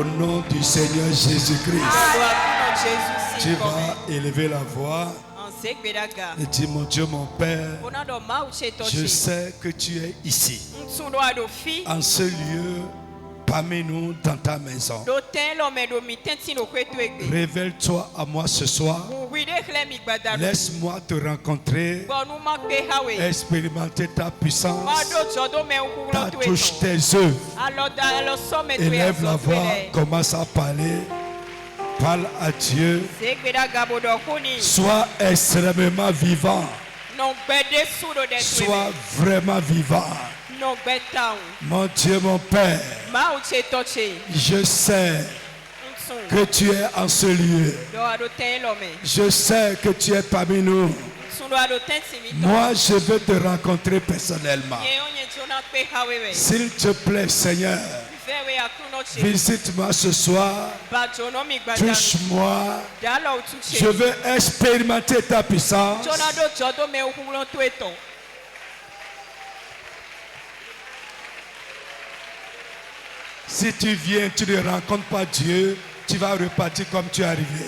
Au nom du Seigneur Jésus-Christ, tu vas élever la voix et dire, mon Dieu, mon Père, je sais que tu es ici, en ce lieu, parmi nous, dans ta maison. Révèle-toi à moi ce soir. Laisse-moi te rencontrer, expérimenter ta puissance, ta touche tes œuvres. Élève la voix, commence à parler. Parle à Dieu. Sois extrêmement vivant. Sois vraiment vivant. Mon Dieu, mon Père, je sais que tu es en ce lieu. Je sais que tu es parmi nous. Moi, je veux te rencontrer personnellement. S'il te plaît, Seigneur, visite-moi ce soir. Touche-moi. Je veux expérimenter ta puissance. Si tu viens, tu ne rencontres pas Dieu, tu vas repartir comme tu es arrivé.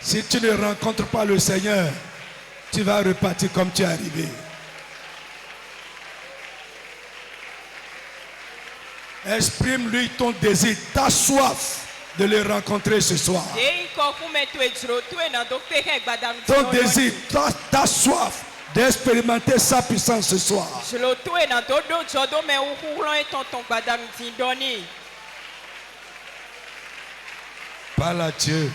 Si tu ne rencontres pas le Seigneur, tu vas repartir comme tu es arrivé. Exprime-lui ton désir, ta soif de le rencontrer ce soir. Ton désir, ta soif d'expérimenter sa puissance ce soir. Parle à Dieu.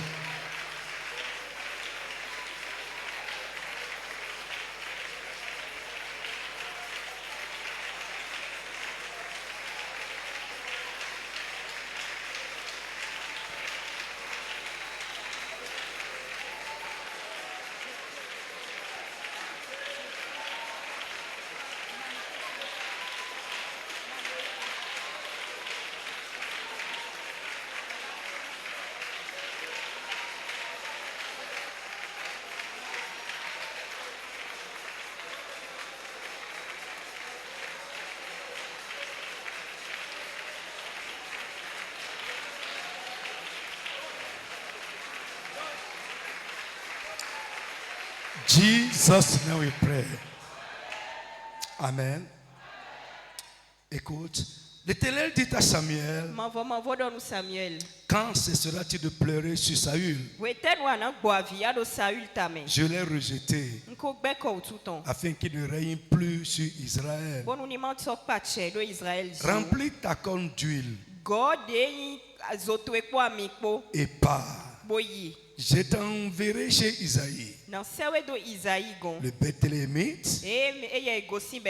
Jesus, now we pray. Amen. Écoute, l'Éternel dit à Samuel, quand cesseras-tu de pleurer sur Saül? Je l'ai rejeté afin qu'il ne règne plus sur Israël. Remplis ta corne d'huile et pars. Je t'enverrai chez Isaïe, le Bethléemite,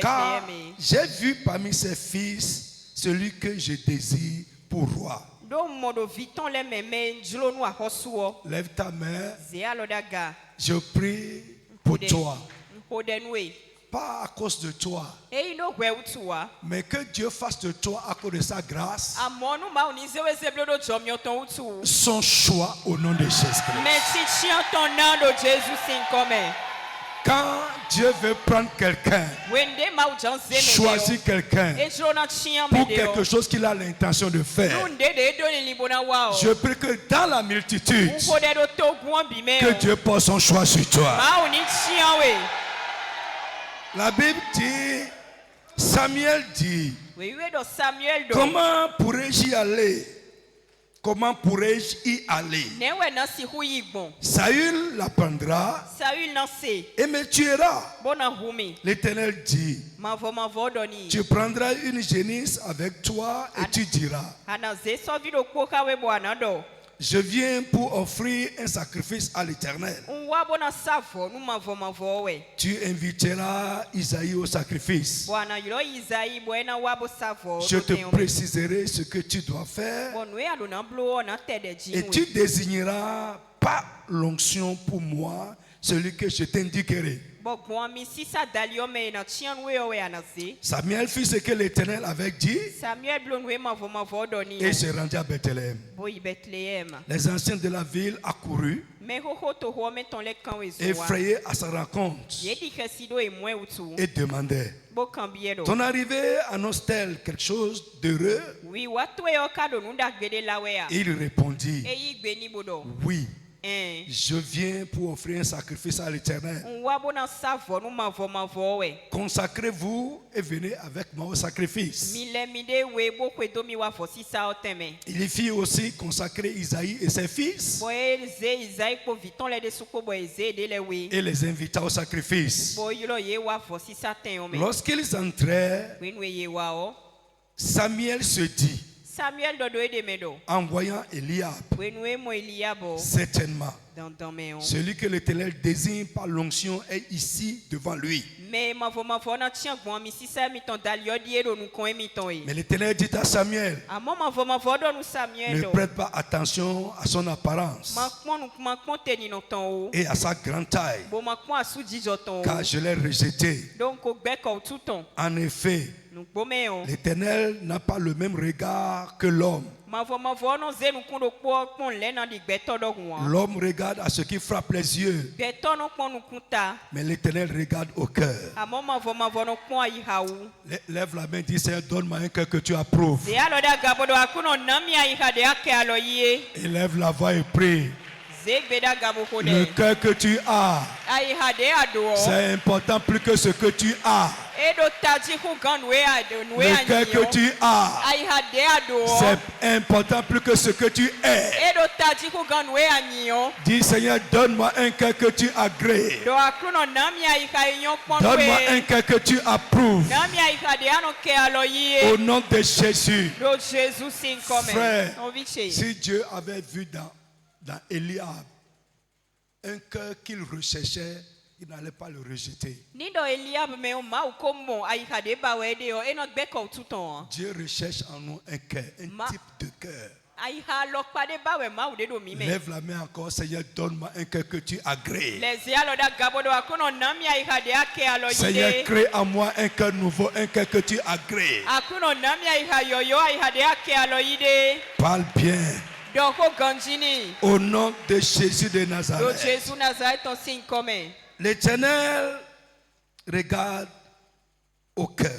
car j'ai vu parmi ses fils celui que je désire pour roi. Lève ta main, je prie pour toi. Pas à cause de toi, mais que Dieu fasse de toi, à cause de sa grâce, son choix au nom de Jésus-Christ. Quand Dieu veut prendre quelqu'un, choisir quelqu'un pour quelque chose qu'il a l'intention de faire, je prie que dans la multitude, que Dieu porte son choix sur toi. La Bible dit, Samuel dit, comment pourrais-je y aller? Comment pourrais-je y aller? Saül l'apprendra et me tuera. L'Éternel dit, tu prendras une génisse avec toi et tu diras, je viens pour offrir un sacrifice à l'Éternel. Tu inviteras Isaïe au sacrifice. Je te préciserai ce que tu dois faire. Et tu désigneras par l'onction pour moi celui que je t'indiquerai. Samuel fit ce que l'Éternel avait dit et se rendit à Bethléem. Les anciens de la ville accoururent, effrayés à sa rencontre, et demandaient, Ton arrivée annonce-t-elle quelque chose d'heureux? Il répondit, oui. Je viens pour offrir un sacrifice à l'Éternel. Consacrez-vous et venez avec moi au sacrifice. Il fit aussi consacrer Isaïe et ses fils et les invita au sacrifice. Lorsqu'ils entrèrent, Samuel se dit, en voyant Eliab, certainement, celui que l'Éternel désigne par l'onction est ici devant lui. Mais l'Éternel dit à Samuel, ne prête pas attention à son apparence et à sa grande taille, car je l'ai rejeté. En effet, l'Éternel n'a pas le même regard que l'homme. L'homme regarde à ce qui frappe les yeux, mais l'Éternel regarde au cœur. Lève la main et dis, Seigneur, donne-moi un cœur que tu approuves. Et lève la voix et prie. Le cœur que tu as, c'est important plus que ce que tu as. Le cœur que tu as, c'est important plus que ce que tu es. Dis, Seigneur, donne-moi un cœur que tu agrées. Donne-moi un cœur que tu approuves. Au nom de Jésus. Frère, si Dieu avait vu dans Eliab un cœur qu'il recherchait, il n'allait pas le rejeter. Dieu recherche en nous un cœur, un type de cœur. Lève la main encore, Seigneur, donne-moi un cœur que tu agrées. Seigneur, crée en moi un cœur nouveau, un cœur que tu agrées. Parle bien. Au nom de Jésus de Nazareth. L'Éternel regarde au cœur.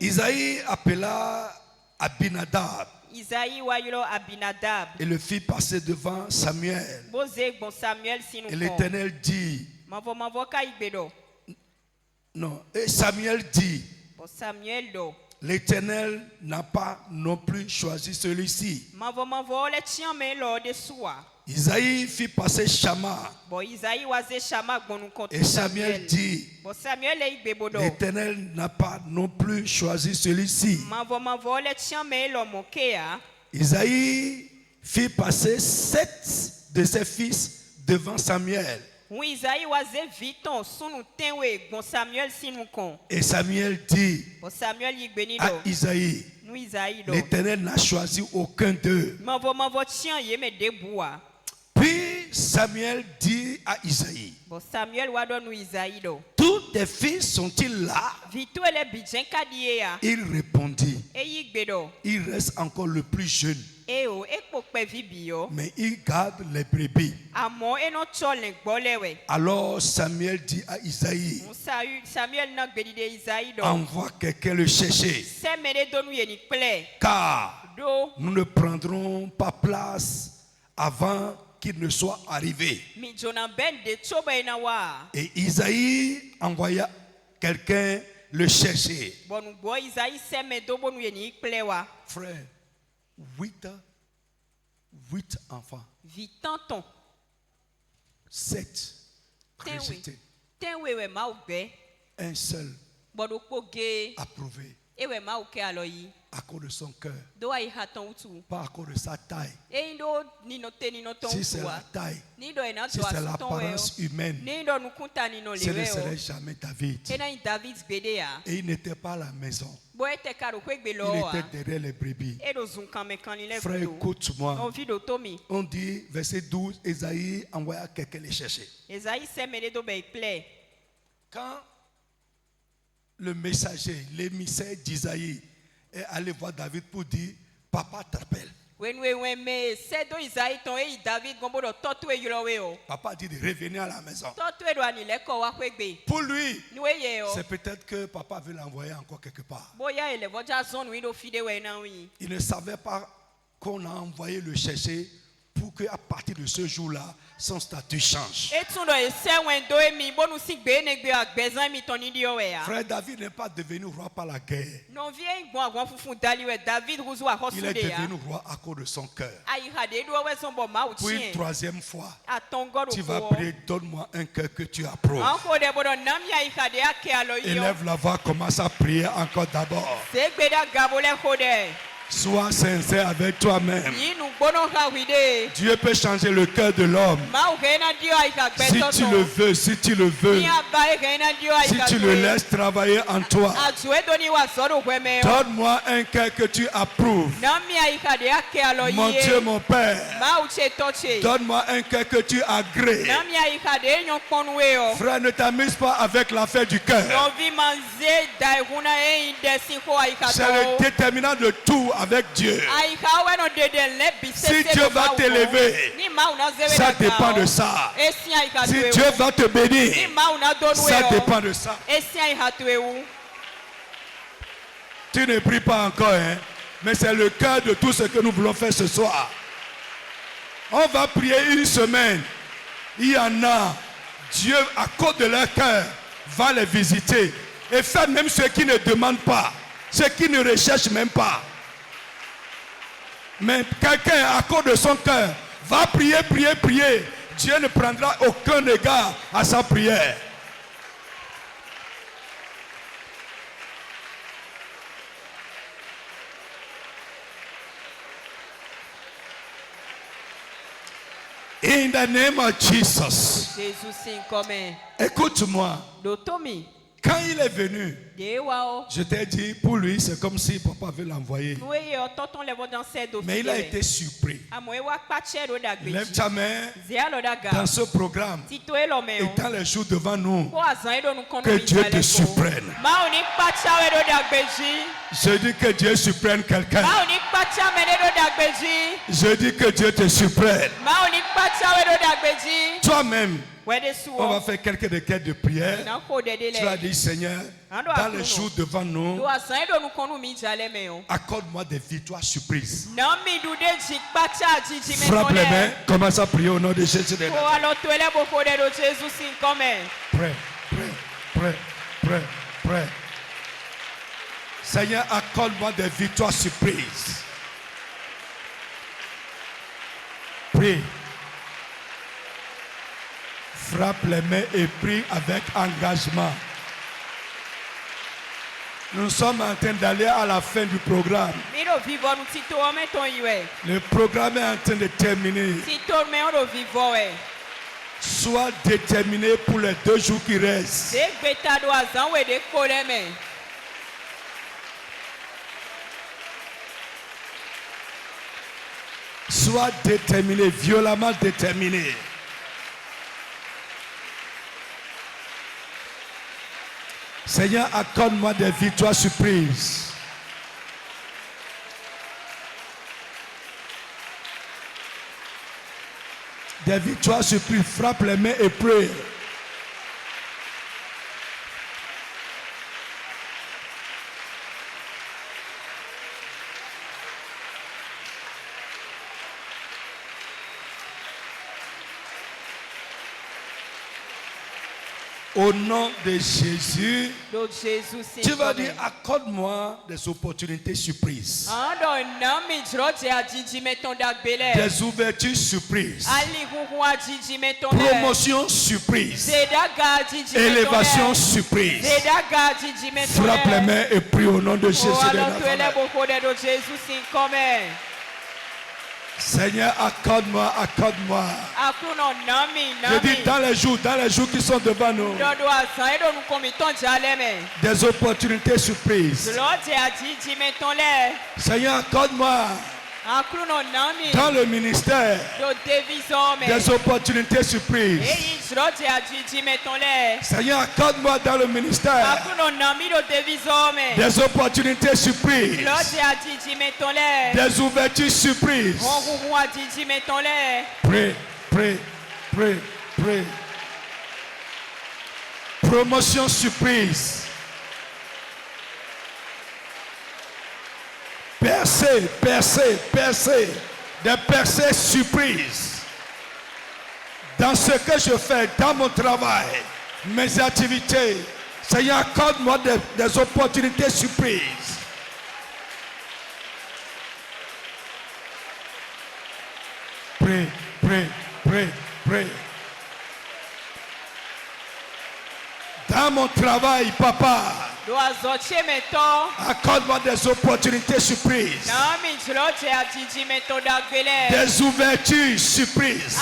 Isaïe appela Abinadab et le fit passer devant Samuel. Et l'Éternel dit, non, et Samuel dit, l'Éternel n'a pas non plus choisi celui-ci. Isaïe fit passer Shama. Et Samuel dit, l'Éternel n'a pas non plus choisi celui-ci. Isaïe fit passer 7 de ses fils devant Samuel. Et Samuel dit à Isaïe, l'Éternel n'a choisi aucun d'eux. Puis Samuel dit à Isaïe, tous tes fils sont-ils là? Il répondit, il reste encore le plus jeune, mais il garde les brebis. Alors Samuel dit à Isaïe, envoie quelqu'un le chercher, car nous ne prendrons pas place avant qu'il ne soit arrivé. Et Isaïe envoya quelqu'un le chercher. Frère, 8 enfants. 7 rejetés. Un seul approuvé. À cause de son cœur, pas à cause de sa taille. Si c'est la taille, si c'est l'apparence humaine, ce ne serait jamais David. Et il n'était pas à la maison. Il était derrière les brebis. Frère, écoute-moi. On dit, verset 12, Isaïe envoya quelqu'un les chercher. Quand le messager, l'émissaire d'Isaïe est allé voir David pour dire, papa t'appelle. Papa dit de revenir à la maison. Pour lui, c'est peut-être que papa veut l'envoyer encore quelque part. Il ne savait pas qu'on a envoyé le chercher pour qu'à partir de ce jour-là, son statut change. Frère David n'est pas devenu roi par la guerre. Il est devenu roi à cause de son cœur. Pour une troisième fois, tu vas prier, donne-moi un cœur que tu approuves. Élève la voix, commence à prier encore d'abord. Sois sincère avec toi-même. Dieu peut changer le cœur de l'homme. Si tu le veux, si tu le veux. Si tu le laisses travailler en toi. Donne-moi un cœur que tu approuves. Mon Dieu, mon Père. Donne-moi un cœur que tu agrées. Frère, ne t'amuse pas avec l'affaire du cœur. C'est le déterminant de tout avec Dieu. Si Dieu va t'élever, ça dépend de ça. Si Dieu va te bénir, ça dépend de ça. Tu ne pries pas encore, hein? Mais c'est le cœur de tout ce que nous voulons faire ce soir. On va prier une semaine. Il y en a, Dieu, à cause de leur cœur, va les visiter et faire même ceux qui ne demandent pas, ceux qui ne recherchent même pas. Mais quelqu'un, à cause de son cœur, va prier, prier, prier. Dieu ne prendra aucun égard à sa prière. In the name of Jesus. Écoute-moi. Quand il est venu, je t'ai dit, pour lui, c'est comme si papa veut l'envoyer. Mais il a été surpris. Lève ta main dans ce programme. Et dans les jours devant nous, que Dieu te surprenne. Je dis que Dieu surprenne quelqu'un. Je dis que Dieu te surprenne. Toi-même. On va faire quelques requêtes de prière. Tu vas dire, Seigneur, dans les jours devant nous, accorde-moi des victoires surprises. Frappe les mains, commence à prier au nom de Jésus. Prêt, prêt, prêt, prêt, prêt. Seigneur, accorde-moi des victoires surprises. Prie. Frappe les mains et prie avec engagement. Nous sommes en train d'aller à la fin du programme. Le programme est en train de terminer. Sois déterminé pour les 2 jours qui restent. Sois déterminé, violemment déterminé. Seigneur, accorde-moi des victoires surprises. Des victoires surprises. Frappe les mains et prie. Au nom de Jésus, tu vas dire, accorde-moi des opportunités surprises. Des ouvertures surprises. Promotion surprise. Élévation surprise. Frappe les mains et prie au nom de Jésus de Nazareth. Seigneur, accorde-moi, accorde-moi. Je dis dans les jours qui sont devant nous, des opportunités surprises. Seigneur, accorde-moi dans le ministère des opportunités surprises. Seigneur, accorde-moi dans le ministère des opportunités surprises, des ouvertures surprises. Pray, pray, pray, pray. Promotion surprise. Percée, percée, percée. Des percées surprises. Dans ce que je fais, dans mon travail, mes activités, Seigneur, accorde-moi des opportunités surprises. Pray, pray, pray, pray. Dans mon travail, papa, accorde-moi des opportunités surprises. Des ouvertures surprises.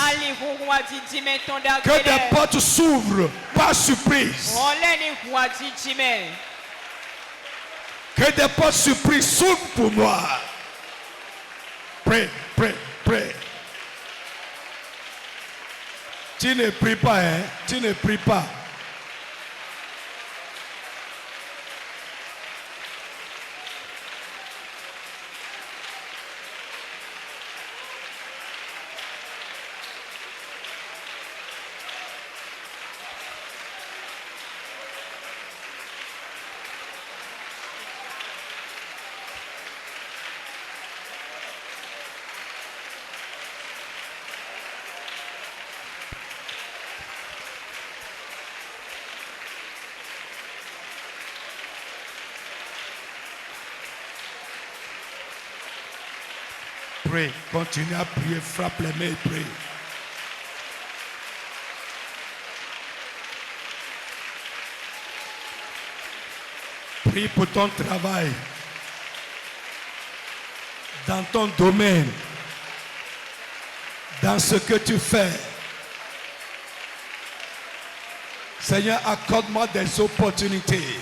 Que des portes s'ouvrent par surprise. Que des portes surprises s'ouvrent pour moi. Pray, pray, pray. Tu ne pries pas, hein? Tu ne pries pas. Prie, continue à prier, frappe les mains et prie. Prie pour ton travail, dans ton domaine, dans ce que tu fais. Seigneur, accorde-moi des opportunités,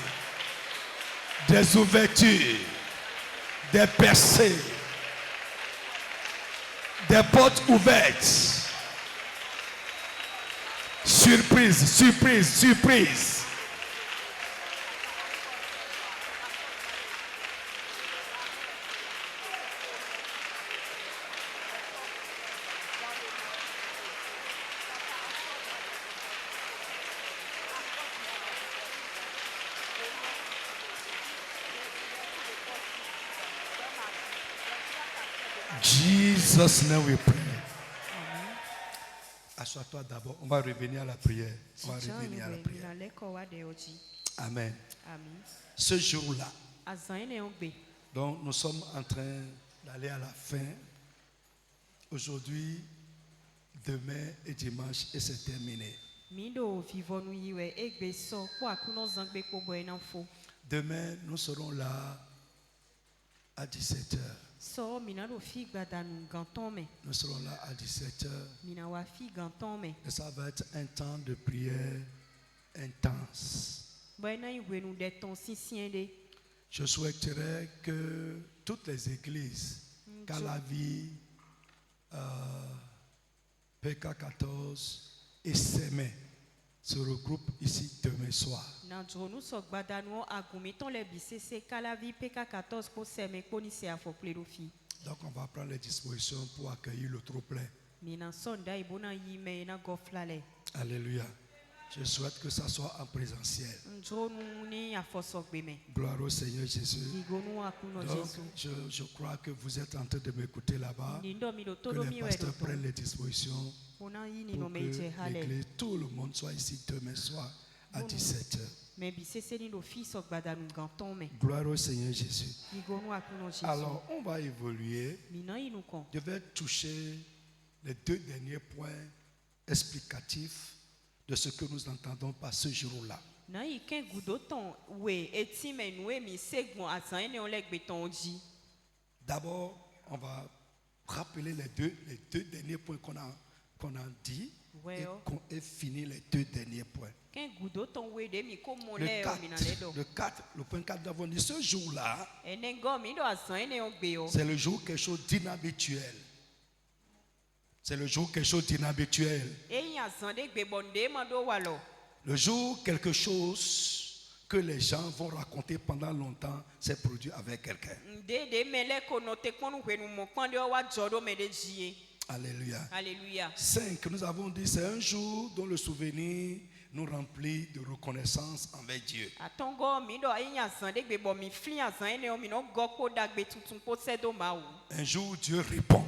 des ouvertures, des percées, des portes ouvertes. Surprise, surprise, surprise. Jesus' name we pray. Assois-toi d'abord. On va revenir à la prière. On va revenir à la prière. Amen. Ce jour-là, donc nous sommes en train d'aller à la fin. Aujourd'hui, demain et dimanche, et c'est terminé. Demain, nous serons là à 17h. Nous serons là à 17h. Et ça va être un temps de prière intense. Je souhaiterais que toutes les églises, Calavi, PK14 et Sémé, se regroupent ici demain soir. Donc on va prendre les dispositions pour accueillir le trop-plein. Alléluia. Je souhaite que ça soit en présentiel. Gloire au Seigneur Jésus. Donc, je crois que vous êtes en train de m'écouter là-bas. Que les pasteurs prennent les dispositions pour que l'église, tout le monde soit ici demain soir à 17h. Gloire au Seigneur Jésus. Alors, on va évoluer. Je vais toucher les 2 derniers points explicatifs de ce que nous entendons par ce jour-là. D'abord, on va rappeler les deux derniers points qu'on a dit. et finir les 2 derniers points. Le point 4, nous avons dit ce jour-là, c'est le jour quelque chose d'inhabituel. C'est le jour quelque chose d'inhabituel. Le jour quelque chose que les gens vont raconter pendant longtemps s'est produit avec quelqu'un. Alléluia. Alléluia. 5, nous avons dit c'est un jour dont le souvenir nous remplit de reconnaissance envers Dieu. Un jour Dieu répond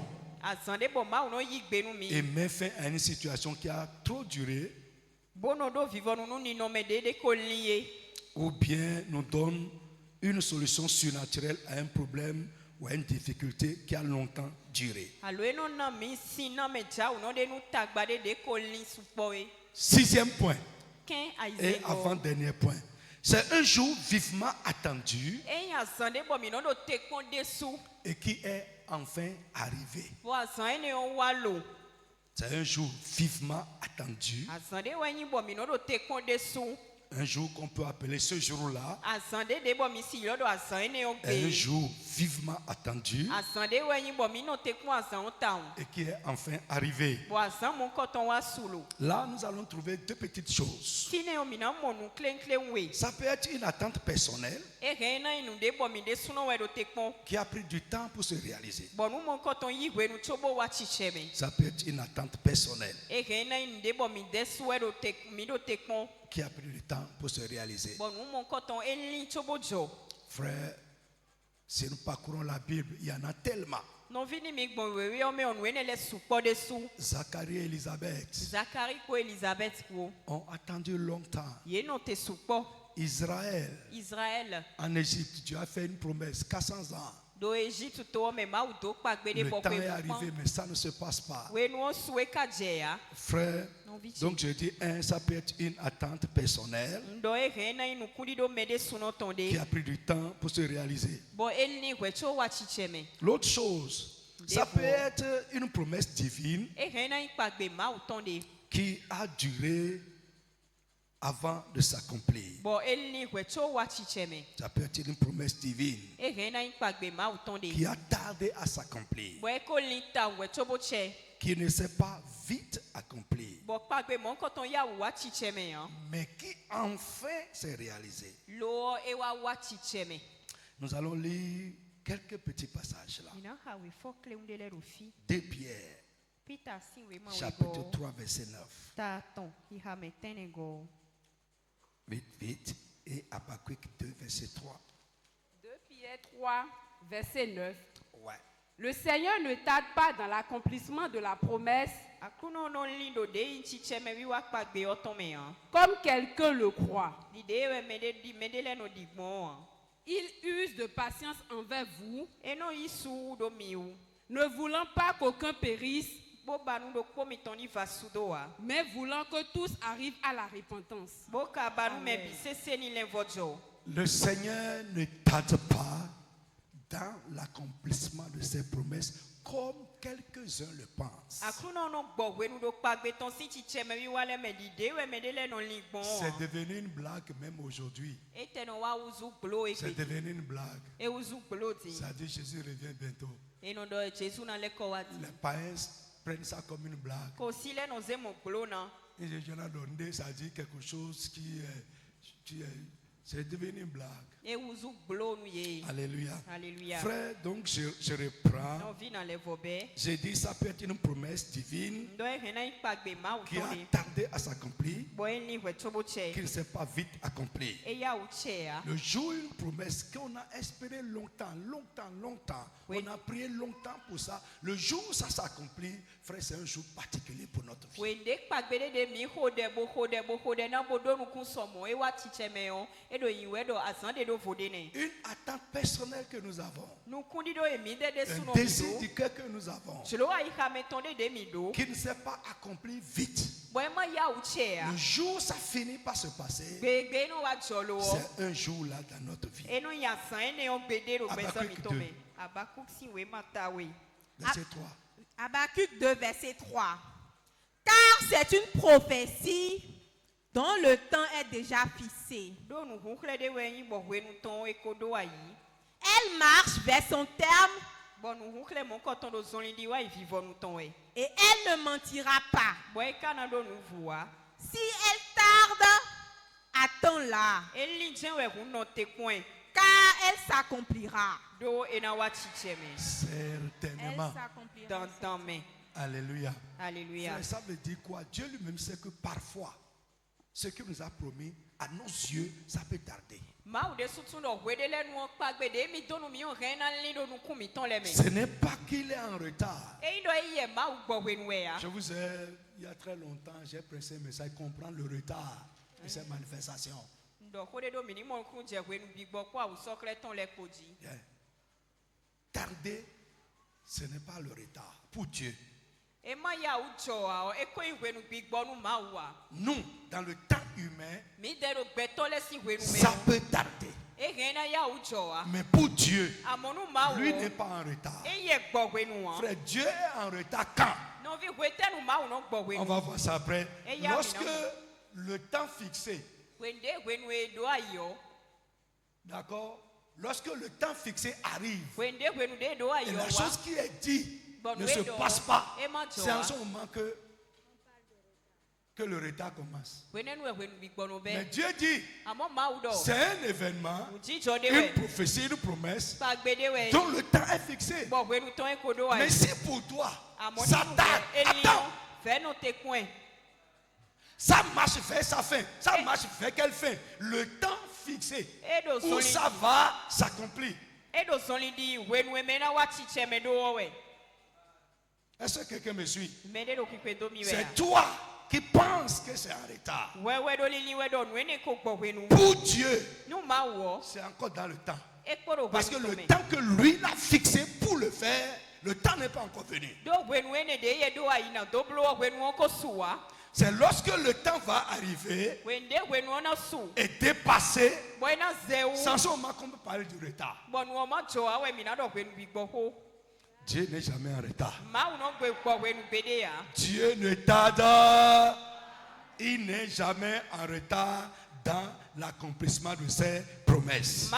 et met fin à une situation qui a trop duré, ou bien nous donne une solution surnaturelle à un problème ou à une difficulté qui a longtemps duré. 6e point et avant-dernier point. C'est un jour vivement attendu et qui est enfin arrivé. C'est un jour vivement attendu. Un jour qu'on peut appeler ce jour-là un jour vivement attendu et qui est enfin arrivé. Là, nous allons trouver 2 petites choses. Ça peut être une attente personnelle qui a pris du temps pour se réaliser. Ça peut être une attente personnelle qui a pris du temps pour se réaliser. Frère, si nous parcourons la Bible, il y en a tellement. Zacharie et Élisabeth ont attendu longtemps. Israël, en Égypte, Dieu a fait une promesse, 400 ans. Le temps est arrivé, mais ça ne se passe pas. Frère, donc je dis, ça peut être une attente personnelle qui a pris du temps pour se réaliser. L'autre chose, ça peut être une promesse divine qui a duré avant de s'accomplir. Ça peut être une promesse divine qui a tardé à s'accomplir, qui ne s'est pas vite accompli, mais qui enfin s'est réalisé. Nous allons lire quelques petits passages là. 2 Pierre, chapitre 3, verset 9. Vite. Et Habakkuk 2, verset 3. 2 Pierre 3, verset 9. Ouais. Le Seigneur ne tarde pas dans l'accomplissement de la promesse, comme quelqu'un le croit. Il use de patience envers vous, ne voulant pas qu'aucun périsse, mais voulant que tous arrivent à la repentance. Amen. Le Seigneur ne tarde pas dans l'accomplissement de ses promesses comme quelques-uns le pensent. C'est devenu une blague même aujourd'hui. C'est devenu une blague. Ça dit Jésus revient bientôt. Les païens prennent ça comme une blague. Et ça dit quelque chose qui est c'est devenu une blague. Alléluia. Alléluia. Frère, donc je reprends. J'ai dit ça peut être une promesse divine qui a tardé à s'accomplir, qui ne s'est pas vite accomplie. Le jour une promesse qu'on a espéré longtemps. On a prié longtemps pour ça. Le jour où ça s'accomplit, frère, c'est un jour particulier pour notre vie. Une attente personnelle que nous avons, un désir du cœur que nous avons, qui ne s'est pas accompli vite. Le jour où ça finit par se passer, c'est un jour là dans notre vie. Habakkuk 2, verset 3. Habakkuk 2, verset 3. Car c'est une prophétie dont le temps est déjà fixé. Elle marche vers son terme et elle ne mentira pas. Si elle tarde, attends-la, car elle s'accomplira. Certainement. Dans ta main. Alléluia. Alléluia. Ça veut dire quoi? Dieu lui-même sait que parfois, ce qu'il nous a promis, à nos yeux, ça peut tarder. Ce n'est pas qu'il est en retard. Je vous ai, il y a très longtemps, j'ai pressé un message, comprendre le retard de ces manifestations. Yeah. Tarder, ce n'est pas le retard pour Dieu. Nous, dans le temps humain, ça peut tarder. Mais pour Dieu, lui n'est pas en retard. Frère, Dieu est en retard quand? On va voir ça après. Lorsque le temps fixé, d'accord? Lorsque le temps fixé arrive, et la chose qui est dite ne se passe pas, c'est en ce moment que le retard commence. Mais Dieu dit, c'est un événement, une prophétie, une promesse dont le temps est fixé. Mais si pour toi, ça tarde, attends. Ça marche vers sa fin. Ça marche vers quelle fin? Le temps fixé où ça va s'accomplir. Est-ce que quelqu'un me suit? C'est toi qui penses que c'est en retard. Pour Dieu, c'est encore dans le temps. Parce que le temps que lui l'a fixé pour le faire, le temps n'est pas encore venu. C'est lorsque le temps va arriver et dépasser, sans ce moment qu'on peut parler du retard. Dieu n'est jamais en retard. Dieu ne tarde. Il n'est jamais en retard dans l'accomplissement de ses promesses.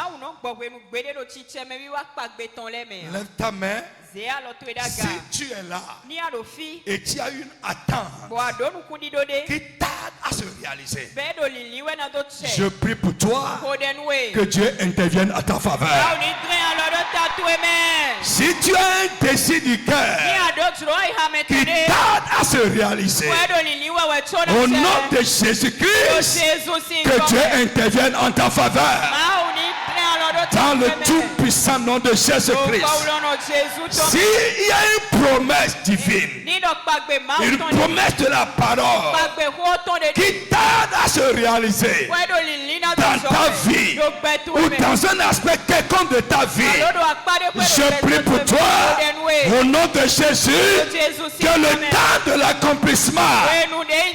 Lève ta main. Si tu es là et tu as une attente qui tarde à se réaliser, je prie pour toi que Dieu intervienne à ta faveur. Si tu as un désir du cœur qui tarde à se réaliser, au nom de Jésus-Christ, que Dieu intervienne en ta faveur. Dans le tout-puissant nom de Jésus-Christ. S'il y a une promesse divine, une promesse de la parole qui tarde à se réaliser dans ta vie ou dans un aspect quelconque de ta vie, je prie pour toi, au nom de Jésus, que le temps de l'accomplissement,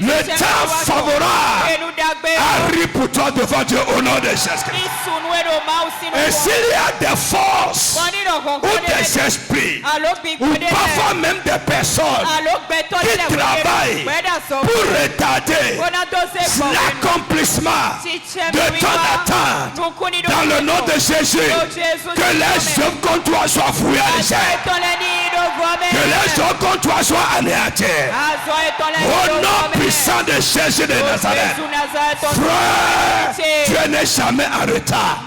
le temps favorable, arrive pour toi devant Dieu au nom de Jésus-Christ. Et s'il y a des forces ou des esprits ou parfois même des personnes qui travaillent pour retarder l'accomplissement de ton attente, dans le nom de Jésus, que les œuvres contre toi soient fouillées à l'échelle, que les œuvres contre toi soient anéanties au nom puissant de Jésus de Nazareth. Frère, Dieu n'est jamais en retard.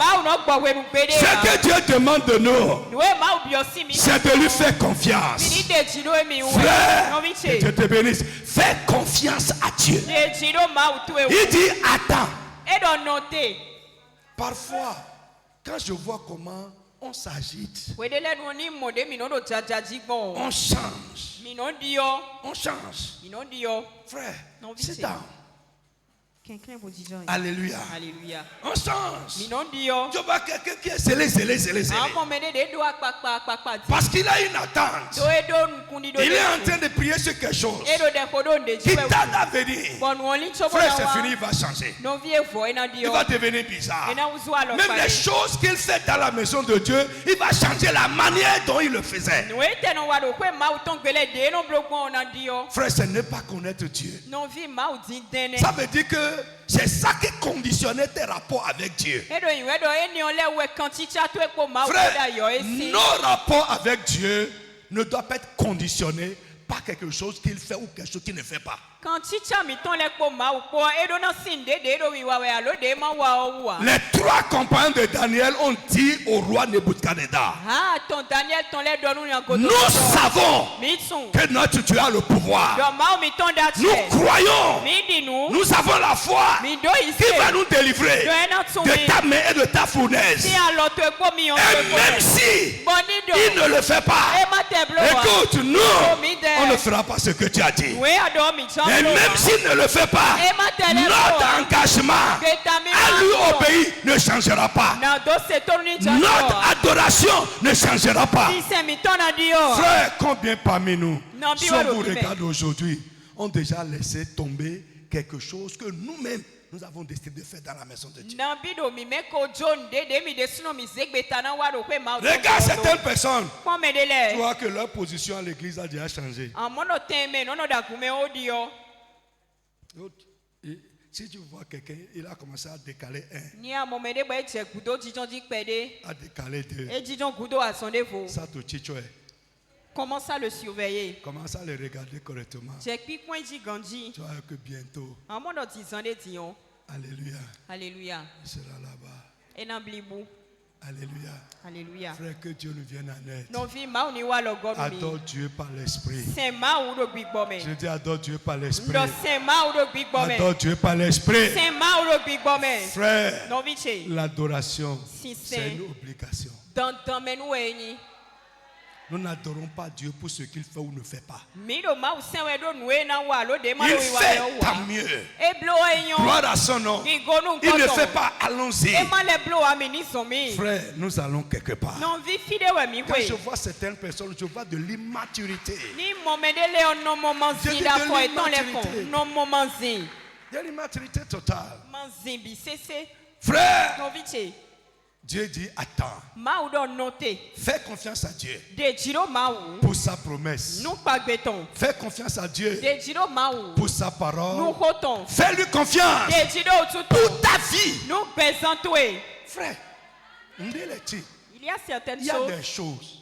Ce que Dieu demande de nous, c'est de lui faire confiance. Frère, que Dieu te bénisse. Fais confiance à Dieu. Il dit attends. Parfois, quand je vois comment on s'agite, on change. On change. Frère, sit down. Alléluia. Alléluia. On change. Minondio. Tu vois quelqu'un qui est zélé. Parce qu'il a une attente. Il est en train de prier sur quelque chose qui tarde à venir. Frère, c'est fini, il va changer. Il va devenir bizarre. Même les choses qu'il fait dans la maison de Dieu, il va changer la manière dont il le faisait. Frère, ce n'est pas connaître Dieu. Ça veut dire que c'est ça qui conditionnait tes rapports avec Dieu. Frère, nos rapports avec Dieu ne doivent pas être conditionnés par quelque chose qu'il fait ou quelque chose qu'il ne fait pas. Les trois compagnons de Daniel ont dit au roi Nebuchadnezzar, nous savons que notre Dieu a le pouvoir. Nous croyons, nous avons la foi qui va nous délivrer de ta main et de ta fournaise. Et même si il ne le fait pas, écoute, nous, on ne fera pas ce que tu as dit. Et même s'il ne le fait pas, notre engagement à lui obéir ne changera pas. Notre adoration ne changera pas. Frère, combien parmi nous, si on vous regarde aujourd'hui, ont déjà laissé tomber quelque chose que nous-mêmes, nous avons décidé de faire dans la maison de Dieu. Regarde certaines personnes. Tu vois que leur position à l'église a déjà changé. Si tu vois quelqu'un, il a commencé à décaler un. À décaler deux. Ça te chichoue. Commence à le surveiller. Commence à le regarder correctement. Tu vois que bientôt. Alléluia. Alléluia. Il sera là-bas. Alléluia. Alléluia. Frère, que Dieu nous vienne en aide. Adore Dieu par l'esprit. Je dis adore Dieu par l'esprit. Adore Dieu par l'esprit. Frère, l'adoration, c'est une obligation. Nous n'adorons pas Dieu pour ce qu'il fait ou ne fait pas. Il fait tant mieux. Gloire à son nom. Il ne fait pas, allons-y. Frère, nous allons quelque part. Quand je vois certaines personnes, je vois de l'immaturité. De l'immaturité totale. Frère, Dieu dit attends. Fais confiance à Dieu pour sa promesse. Fais confiance à Dieu pour sa parole. Fais-lui confiance pour ta vie. Frère, il y a certaines choses.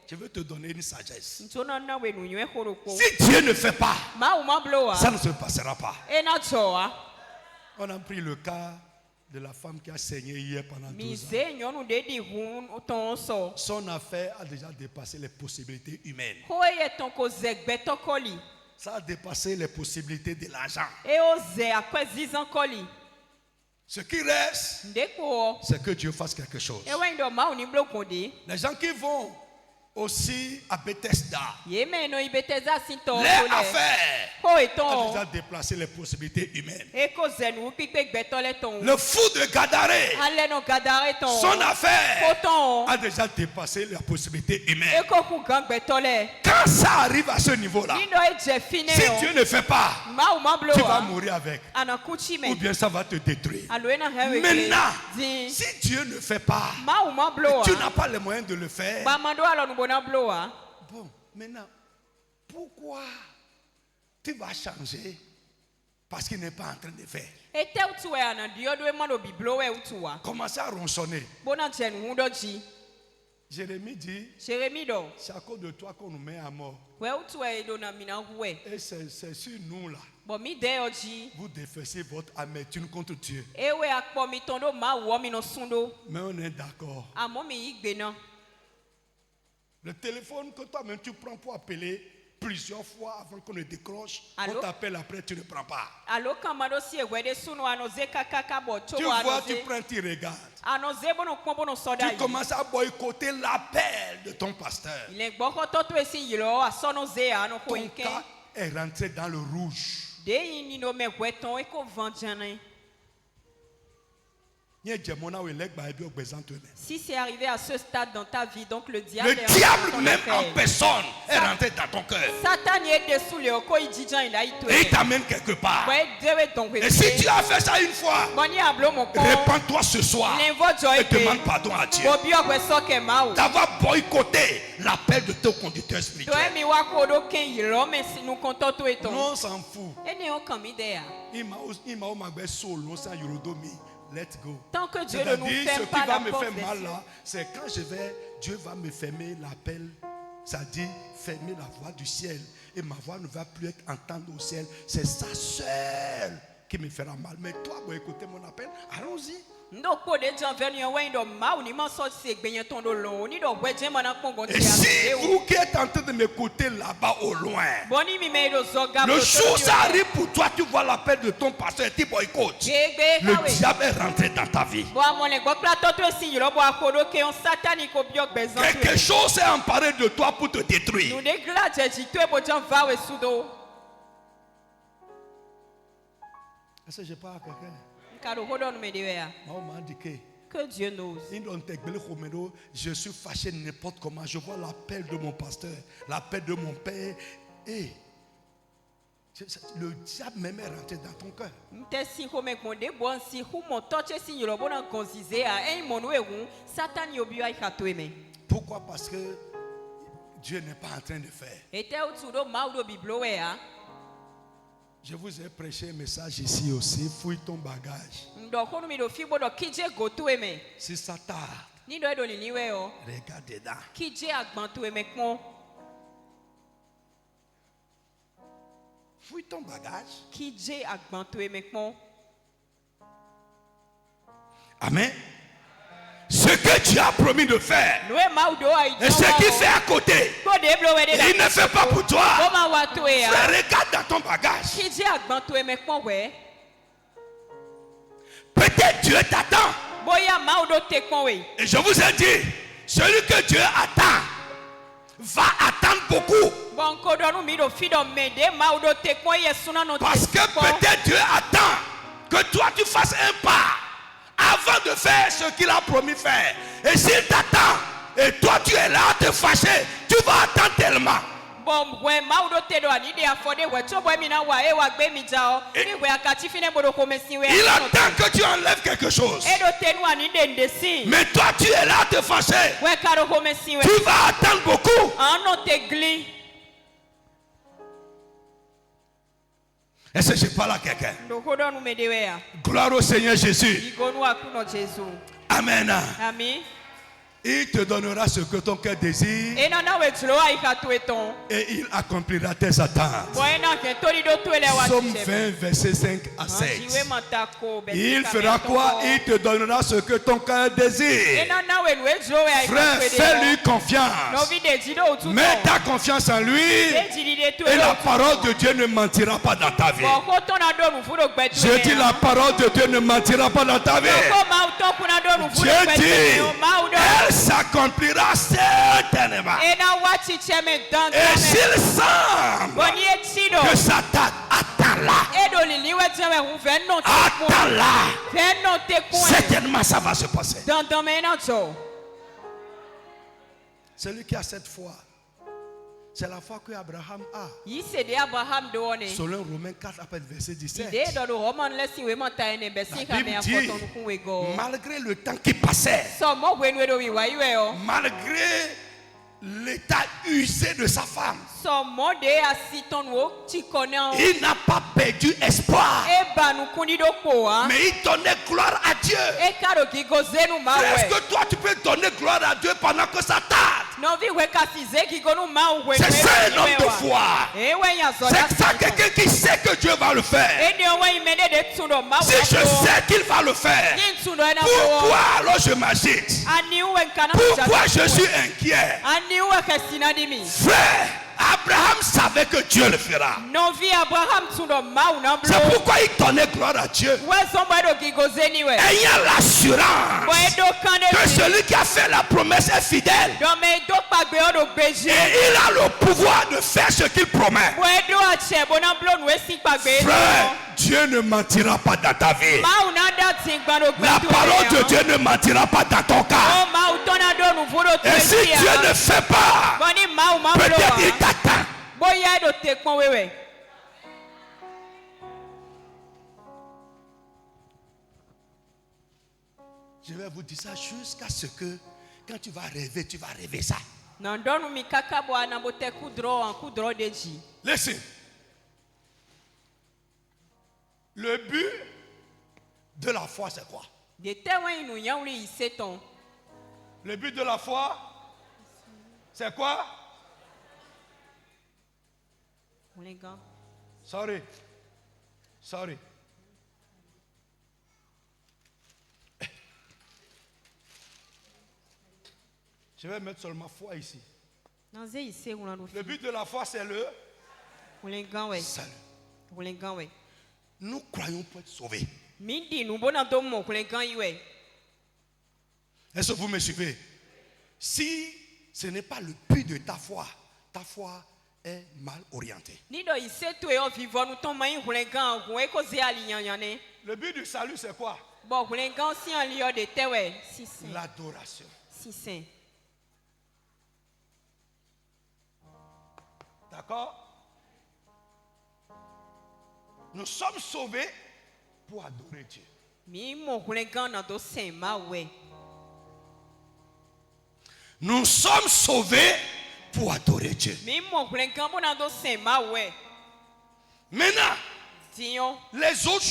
Je veux te donner une sagesse. Si Dieu ne fait pas, ça ne se passera pas. On a pris le cas de la femme qui a saigné hier pendant 12 ans. Son affaire a déjà dépassé les possibilités humaines. Ça a dépassé les possibilités de l'argent. Ce qui reste, c'est que Dieu fasse quelque chose. Les gens qui vont aussi à Bethesda, leur affaire a déjà déplacé les possibilités humaines. Le fou de Gadaré, son affaire a déjà dépassé les possibilités humaines. Quand ça arrive à ce niveau-là, si Dieu ne fait pas, tu vas mourir avec, ou bien ça va te détruire. Maintenant, si Dieu ne fait pas, tu n'as pas les moyens de le faire. Bon, maintenant, pourquoi tu vas changer parce qu'il n'est pas en train de faire? Commencez à ronchonner. Jérémie dit, c'est à cause de toi qu'on nous met à mort. Et c'est sur nous là. Vous défacez votre amertume contre Dieu. Mais on est d'accord. Le téléphone que toi-même tu prends pour appeler plusieurs fois avant qu'on ne décroche, on t'appelle après, tu ne prends pas. Tu vois, tu prends, tu regardes. Tu commences à boycotter l'appel de ton pasteur. Ton cas est rentré dans le rouge. Si c'est arrivé à ce stade dans ta vie, donc le diable même en personne est rentré dans ton cœur. Et il t'amène quelque part. Et si tu as fait ça une fois, répands-toi ce soir et demande pardon à Dieu d'avoir boycotté l'appel de ton conducteur spirituel. Non, on s'en fout. Let's go. Tant que Dieu ne nous ferme pas la porte, ce qui va me faire mal là, c'est quand Dieu va me fermer l'appel. Ça dit fermer la voix du ciel et ma voix ne va plus être entendue au ciel. C'est ça seul qui me fera mal. Mais toi, bon, écoutez mon appel, allons-y. Et si vous qui êtes en train de m'écouter là-bas au loin, le jour ça arrive pour toi, tu vois l'appel de ton pasteur et tu boycottes. Le diable est rentré dans ta vie. Quelque chose s'est emparé de toi pour te détruire. Est-ce que je parle à quelqu'un? Que Dieu nous. Je suis fâché n'importe comment. Je vois l'appel de mon pasteur, l'appel de mon père. Et le diable même est rentré dans ton cœur. Pourquoi? Parce que Dieu n'est pas en train de faire. Je vous ai prêché un message ici aussi. Fouille ton bagage. Si ça tarde, regarde dedans. Fouille ton bagage. Amen. Ce que Dieu a promis de faire et ce qu'il fait à côté, il ne fait pas pour toi. Frère, regarde dans ton bagage. Peut-être Dieu t'attend. Et je vous ai dit, celui que Dieu attend va attendre beaucoup. Parce que peut-être Dieu attend que toi tu fasses un pas avant de faire ce qu'il a promis faire. Et s'il t'attend et toi tu es là à te fâcher, tu vas attendre tellement. Il attend que tu enlèves quelque chose. Mais toi tu es là à te fâcher. Tu vas attendre beaucoup. Est-ce que je parle à quelqu'un? Gloire au Seigneur Jésus. Amen. Il te donnera ce que ton cœur désire et il accomplira tes attentes. Psaume 20, verset 5 à 7. Il fera quoi? Il te donnera ce que ton cœur désire. Frère, fais-lui confiance. Mets ta confiance en lui et la parole de Dieu ne mentira pas dans ta vie. Je dis la parole de Dieu ne mentira pas dans ta vie. Dieu dit, elle s'accomplira certainement. Et s'il semble que Satan attend-la, certainement ça va se passer. Celui qui a cette foi, c'est la foi que Abraham a. Selon Romains 4, verset 17. La Bible dit, malgré le temps qui passait, malgré l'état usé de sa femme, il n'a pas perdu espoir. Mais il donnait gloire à Dieu. Est-ce que toi tu peux donner gloire à Dieu pendant que ça tarde? C'est ça un homme de foi. C'est ça quelqu'un qui sait que Dieu va le faire. Si je sais qu'il va le faire, pourquoi alors je m'agite? Pourquoi je suis inquiet? Frère, Abraham savait que Dieu le fera. C'est pourquoi il donnait gloire à Dieu. Ayant l'assurance que celui qui a fait la promesse est fidèle. Et il a le pouvoir de faire ce qu'il promet. Frère, Dieu ne mentira pas dans ta vie. La parole de Dieu ne mentira pas dans ton cas. Et si Dieu ne fait pas, peut-être il t'attend. Je vais vous dire ça jusqu'à ce que quand tu vas rêver ça. Listen. Le but de la foi, c'est quoi? Le but de la foi, c'est quoi? Sorry. Je vais mettre seulement foi ici. Le but de la foi, c'est le salut. Nous croyons pour être sauvés. Est-ce que vous me suivez? Si ce n'est pas le but de ta foi est mal orientée. Le but du salut, c'est quoi? L'adoration. D'accord? Nous sommes sauvés pour adorer Dieu. Nous sommes sauvés pour adorer Dieu. Maintenant, les autres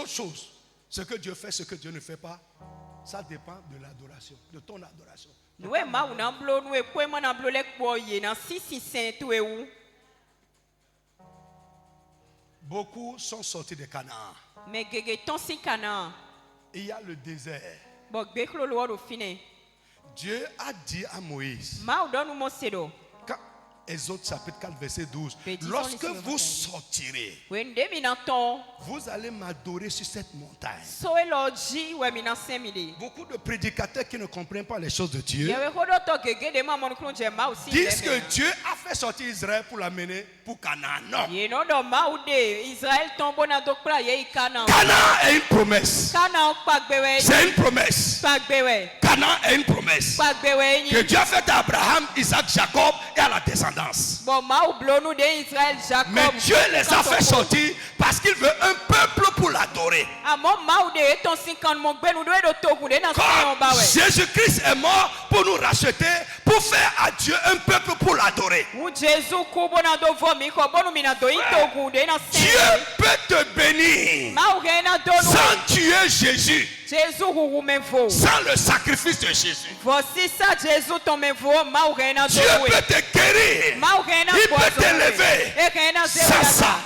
choses, ce que Dieu fait, ce que Dieu ne fait pas, ça dépend de l'adoration, de ton adoration. Beaucoup sont sortis de Canaan. Il y a le désert. Dieu a dit à Moïse, quand Exode chapitre 4 verset 12, lorsque vous sortirez, vous allez m'adorer sur cette montagne. Beaucoup de prédicateurs qui ne comprennent pas les choses de Dieu disent que Dieu a fait sortir Israël pour l'amener pour Canaan. Non. Canaan est une promesse. C'est une promesse. Canaan est une promesse que Dieu a faite à Abraham, Isaac, Jacob et à la descendance. Mais Dieu les a fait sortir parce qu'il veut un peuple pour l'adorer. Comme Jésus-Christ est mort pour nous racheter, pour faire à Dieu un peuple pour l'adorer. Dieu peut te bénir sans tuer Jésus, sans le sacrifice de Jésus. Dieu peut te guérir, il peut t'élever sans ça.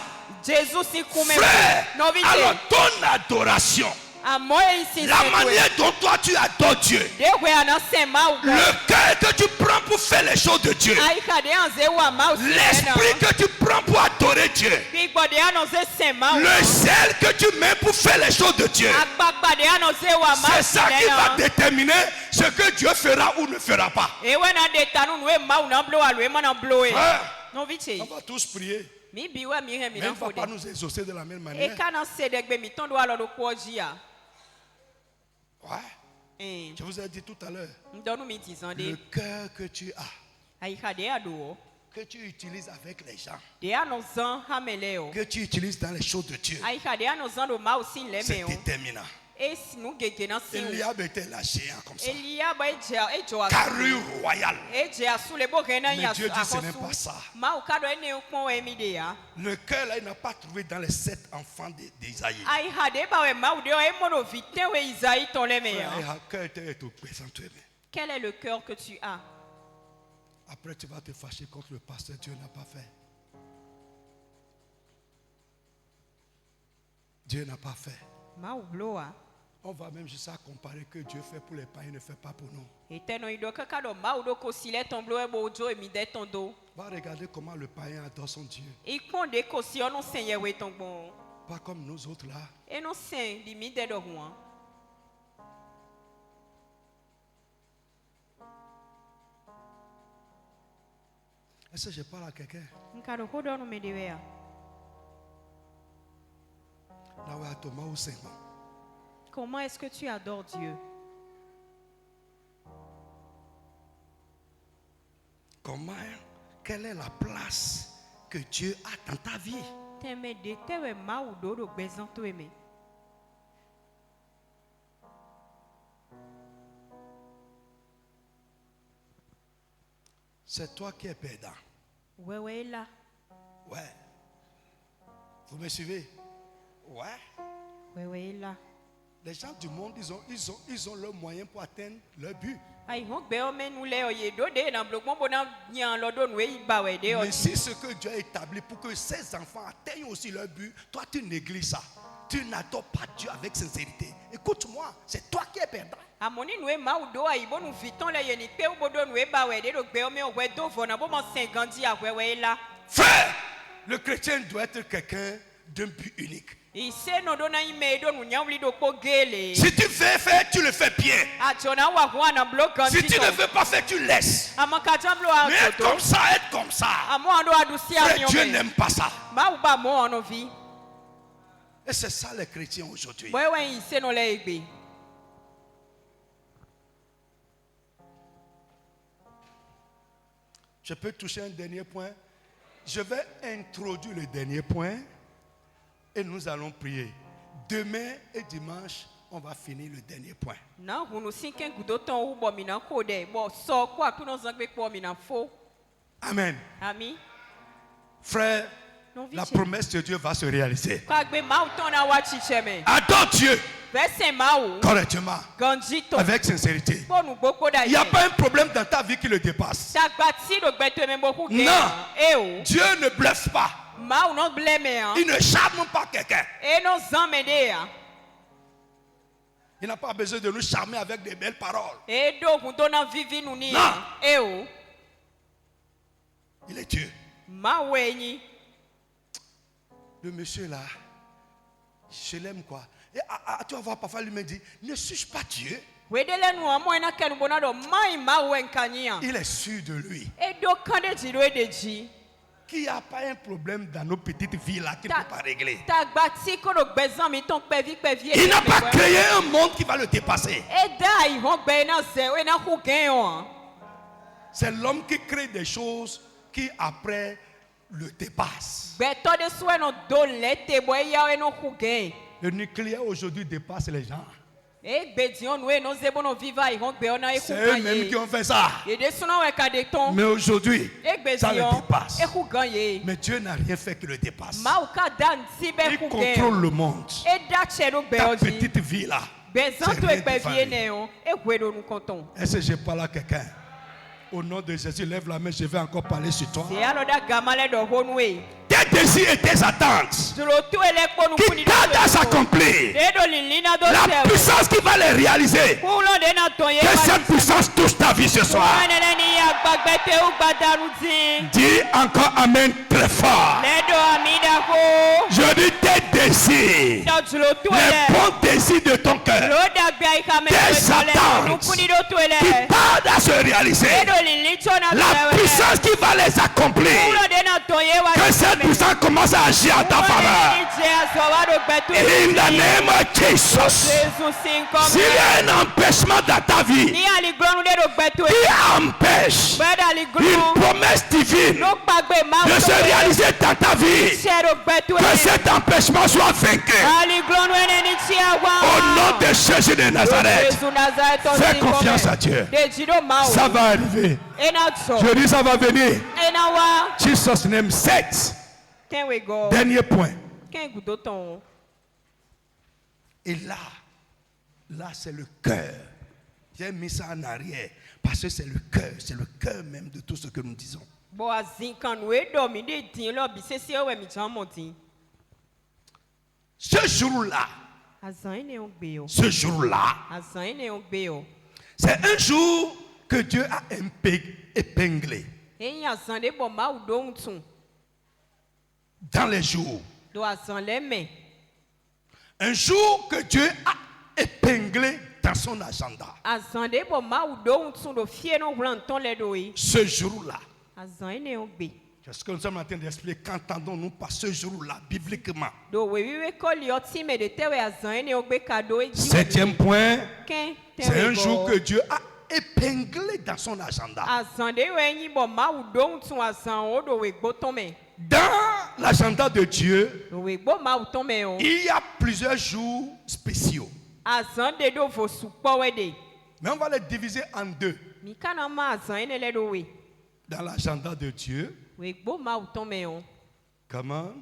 Frère, alors ton adoration, la manière dont toi tu adores Dieu, le cœur que tu prends pour faire les choses de Dieu, l'esprit que tu prends pour adorer Dieu, le zèle que tu mets pour faire les choses de Dieu, c'est ça qui va déterminer ce que Dieu fera ou ne fera pas. On va tous prier. Mais il ne va pas nous exaucer de la même manière. Ouais. Je vous ai dit tout à l'heure, le cœur que tu as, que tu utilises avec les gens, que tu utilises dans les choses de Dieu, c'est déterminant. Eliab était là géant comme ça, carrure royale. Mais Dieu dit ce n'est pas ça. Le cœur là, il n'a pas trouvé dans les 7 enfants d'Isaïe. Quel est le cœur que tu as? Après tu vas te fâcher contre le pasteur, Dieu n'a pas fait. Dieu n'a pas fait. On va même jusqu'à comparer que Dieu fait pour les païens, ne fait pas pour nous. Va regarder comment le païen adore son Dieu. Pas comme nous autres là. Est-ce que je parle à quelqu'un? Comment est-ce que tu adores Dieu? Comment? Quelle est la place que Dieu a dans ta vie? C'est toi qui es perdant. Ouais, là. Ouais. Vous me suivez? Ouais. Ouais, là. Les gens du monde, ils ont leurs moyens pour atteindre leur but. Mais si ce que Dieu a établi pour que ces enfants atteignent aussi leur but, toi tu négliges ça. Tu n'adores pas Dieu avec sincérité. Écoute-moi, c'est toi qui es perdant. Frère, le chrétien doit être quelqu'un d'un but unique. Si tu veux faire, tu le fais bien. Si tu ne veux pas faire, tu laisses. Mais être comme ça. Frère, Dieu n'aime pas ça. Et c'est ça les chrétiens aujourd'hui. Je peux toucher un dernier point. Je vais introduire le dernier point. Et nous allons prier. Demain et dimanche, on va finir le dernier point. Amen. Frère, la promesse de Dieu va se réaliser. Adore Dieu correctement, avec sincérité. Il n'y a pas un problème dans ta vie qui le dépasse. Non, Dieu ne bluffe pas. Il ne charme pas quelqu'un. Il n'a pas besoin de nous charmer avec des belles paroles. Non. Il est Dieu. Le monsieur là, je l'aime quoi. Et tu vas voir, parfois lui me dit, ne suis-je pas Dieu? Il est sûr de lui. Qu'il n'y a pas un problème dans nos petites vies là qu'il ne peut pas régler. Il n'a pas créé un monde qui va le dépasser. C'est l'homme qui crée des choses qui après le dépassent. Le nucléaire aujourd'hui dépasse les gens. C'est eux-mêmes qui ont fait ça. Mais aujourd'hui, ça le dépasse. Mais Dieu n'a rien fait qui le dépasse. Il contrôle le monde. Ta petite vie là. Est-ce que je parle à quelqu'un? Au nom de Jésus, lève la main, je vais encore parler sur toi. Tes désirs et tes attentes qui tardent à s'accomplir, la puissance qui va les réaliser, que cette puissance touche ta vie ce soir. Dis encore Amen très fort. Je dis tes désirs, les bons désirs de ton cœur, tes attentes qui tardent à se réaliser, la puissance qui va les accomplir, que cette puissance commence à agir en ta faveur. In the name of Jesus. S'il y a un empêchement dans ta vie qui empêche une promesse divine de se réaliser dans ta vie, que cet empêchement soit vaincu. Au nom de Jésus de Nazareth, fais confiance à Dieu. Ça va arriver. Je dis ça va venir. Jesus name 7. Dernier point. Et là c'est le cœur. J'ai mis ça en arrière parce que c'est le cœur même de tout ce que nous disons. Ce jour-là, Ce jour-là, c'est un jour que Dieu a épinglé. Dans les jours. Un jour que Dieu a épinglé dans son agenda. Ce jour-là. Qu'est-ce que nous sommes en train d'expliquer? Qu'entendons-nous par ce jour-là, bibliquement? Septième point, c'est un jour que Dieu a épinglé dans son agenda. Dans l'agenda de Dieu, il y a plusieurs jours spéciaux. Mais on va les diviser en deux. Dans l'agenda de Dieu, comment?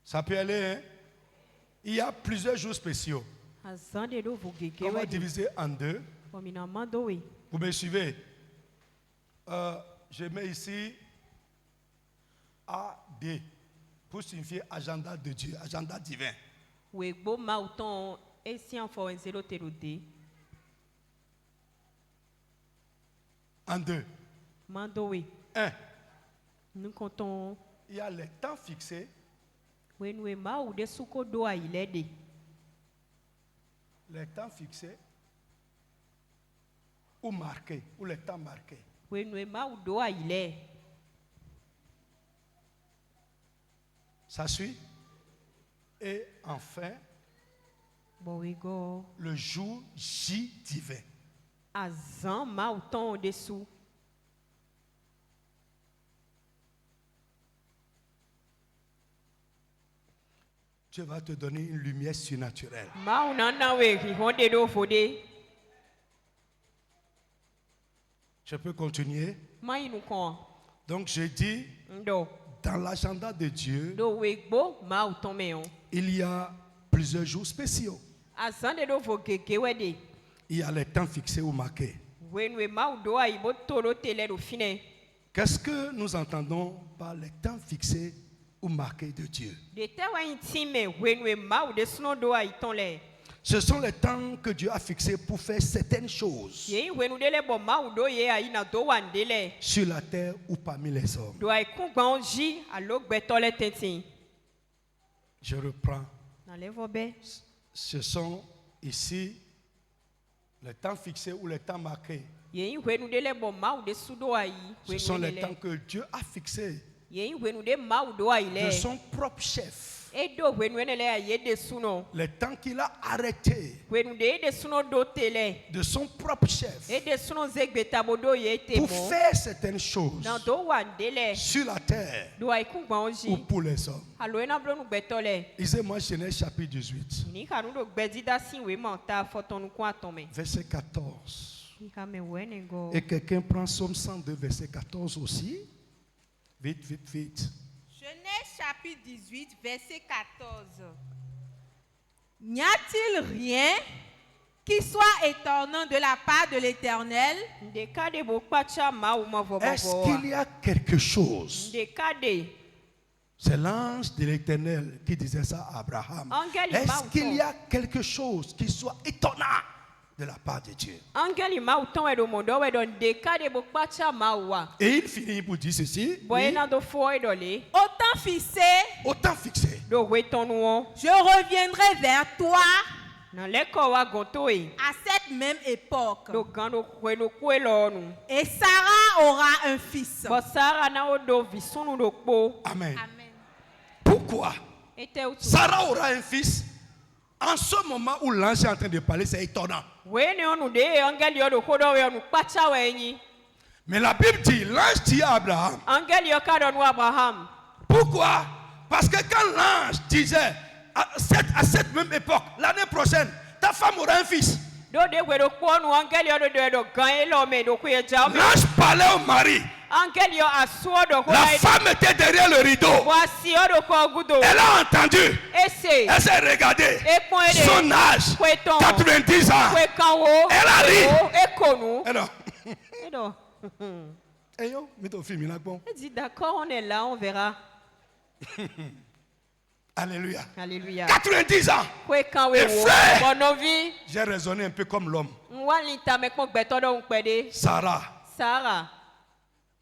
Ça peut aller, hein? Il y a plusieurs jours spéciaux. On va diviser en deux. Vous me suivez? Je mets ici AD pour signifier agenda de Dieu, agenda divin. En deux. Un. Il y a les temps fixés. Les temps fixés ou marqués, ou les temps marqués. Ça suit. Et enfin, le jour J divin. Dieu va te donner une lumière surnaturelle. Je peux continuer? Donc je dis, dans l'agenda de Dieu, il y a plusieurs jours spéciaux. Il y a les temps fixés ou marqués. Qu'est-ce que nous entendons par les temps fixés ou marqués de Dieu? Ce sont les temps que Dieu a fixés pour faire certaines choses sur la terre ou parmi les hommes. Je reprends. Ce sont ici les temps fixés ou les temps marqués. Ce sont les temps que Dieu a fixés de son propre chef. Les temps qu'il a arrêtés de son propre chef pour faire certaines choses sur la terre ou pour les hommes. Lisez-moi Genèse chapitre 18, verset 14. Et quelqu'un prend Psaume 102, verset 14 aussi. Vite, vite, vite. Genèse chapitre 18, verset 14. N'y a-t-il rien qui soit étonnant de la part de l'Éternel? Est-ce qu'il y a quelque chose? C'est l'ange de l'Éternel qui disait ça à Abraham. Est-ce qu'il y a quelque chose qui soit étonnant de la part de Dieu? Et il finit pour dire ceci. Oui. Autant fixé, je reviendrai vers toi à cette même époque. Et Sarah aura un fils. Amen. Pourquoi Sarah aura un fils? En ce moment où l'ange est en train de parler, c'est étonnant. Mais la Bible dit, l'ange dit à Abraham. Pourquoi? Parce que quand l'ange disait à cette même époque, l'année prochaine, ta femme aura un fils. L'ange parlait au mari. La femme était derrière le rideau. Elle a entendu. Elle s'est regardée. Son âge, 90 ans. Elle a ri. Il dit d'accord, on est là, on verra. Alléluia. Alléluia. 90 ans. Et frère, j'ai raisonné un peu comme l'homme. Sarah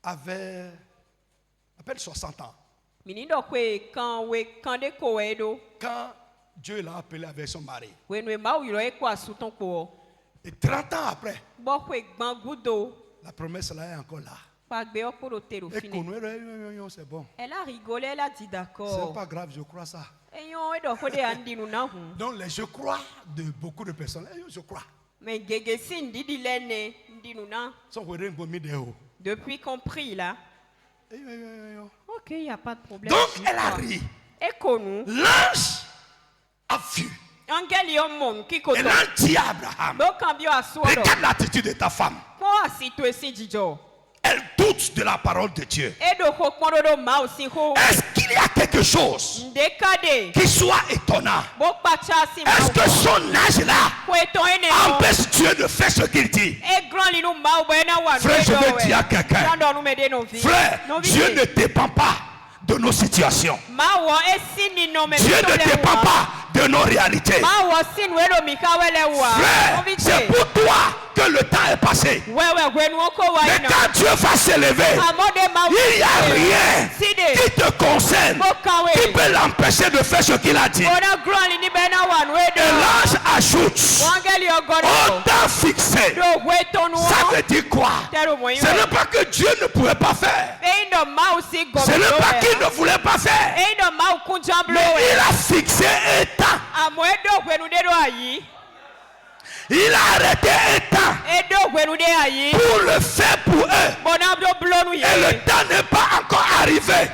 avait à peine 60 ans. Quand Dieu l'a appelé avec son mari. Et 30 ans après, la promesse là est encore là. C'est bon. Elle a rigolé, elle a dit d'accord. C'est pas grave, je crois ça. Donc les je crois de beaucoup de personnes, je crois. Depuis qu'on prie là. Ok, il n'y a pas de problème. Donc elle a ri. L'ange a vu. Et l'ange dit à Abraham, regarde l'attitude de ta femme. Elle doute de la parole de Dieu. Est-ce qu'il y a quelque chose qui soit étonnant? Est-ce que son âge là empêche Dieu de faire ce qu'il dit? Frère, je vais dire à quelqu'un. Frère, Dieu ne dépend pas de nos situations. Dieu ne dépend pas de nos réalités. Frère, c'est pour toi que le temps est passé. Mais quand Dieu va s'élever, il n'y a rien qui te concerne qui peut l'empêcher de faire ce qu'il a dit. Et l'ange ajoute au temps fixé. Ça veut dire quoi? Ce n'est pas que Dieu ne pouvait pas faire. Ce n'est pas qu'il ne voulait pas faire. Mais il a fixé un temps. Il a arrêté un temps pour le faire pour eux. Et le temps n'est pas encore arrivé. Et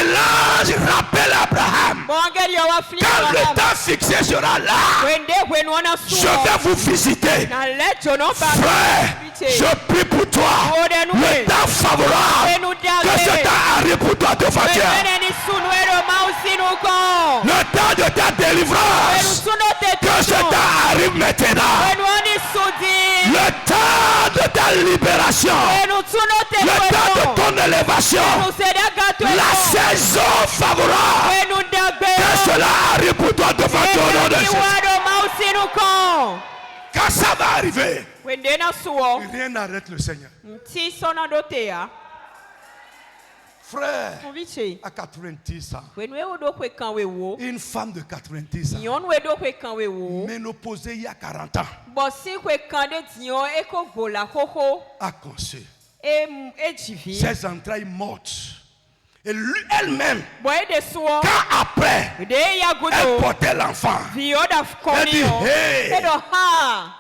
l'ange rappelle Abraham, quand le temps fixé sera là, je vais vous visiter. Frère, je prie pour toi. Le temps favorable, que ce temps arrive pour toi devant Dieu. Le temps de ta délivrance, que ce temps arrive maintenant. Le temps de ta libération, le temps de ton élévation, la saison favorable, que cela arrive pour toi devant Dieu au nom de Jésus. Quand ça va arriver, rien n'arrête le Seigneur. Frère, à 90 ans, une femme de 90 ans, ménopausée il y a 40 ans, a conçu ses entrailles mortes. Et elle-même, quand après, elle portait l'enfant, elle dit, hey,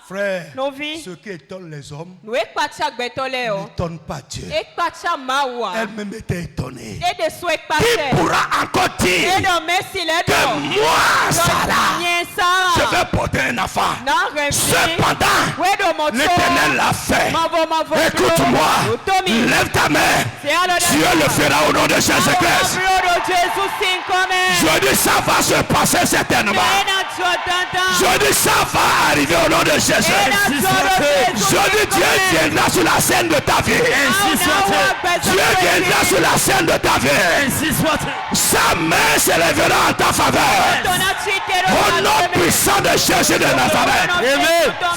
frère, ce qui étonne les hommes n'étonne pas Dieu. Elle-même était étonnée. Qui pourra encore dire que moi, Sarah, je vais porter un enfant? Cependant, l'Éternel l'a fait. Écoute-moi, lève ta main. Dieu le fera au nom de Jésus. Je dis ça va se passer certainement. Je dis ça va arriver au nom de Jésus. Je dis Dieu viendra sur la scène de ta vie. Dieu viendra sur la scène de ta vie. Sa main s'élèvera en ta faveur. Au nom puissant de Jésus de Nazareth.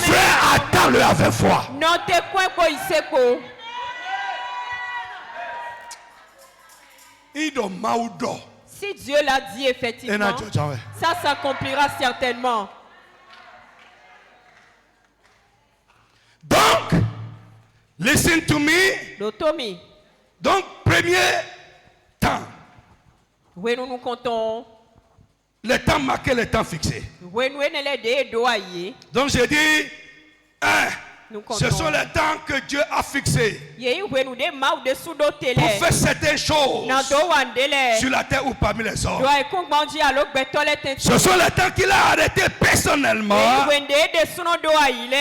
Frère, attends-le avec foi. Si Dieu l'a dit effectivement, ça s'accomplira certainement. Donc, listen to me. Donc, premier temps. Nous comptons. Le temps marqué, le temps fixé. Donc, j'ai dit, ce sont les temps que Dieu a fixés pour faire certaines choses sur la terre ou parmi les hommes. Ce sont les temps qu'il a arrêtés personnellement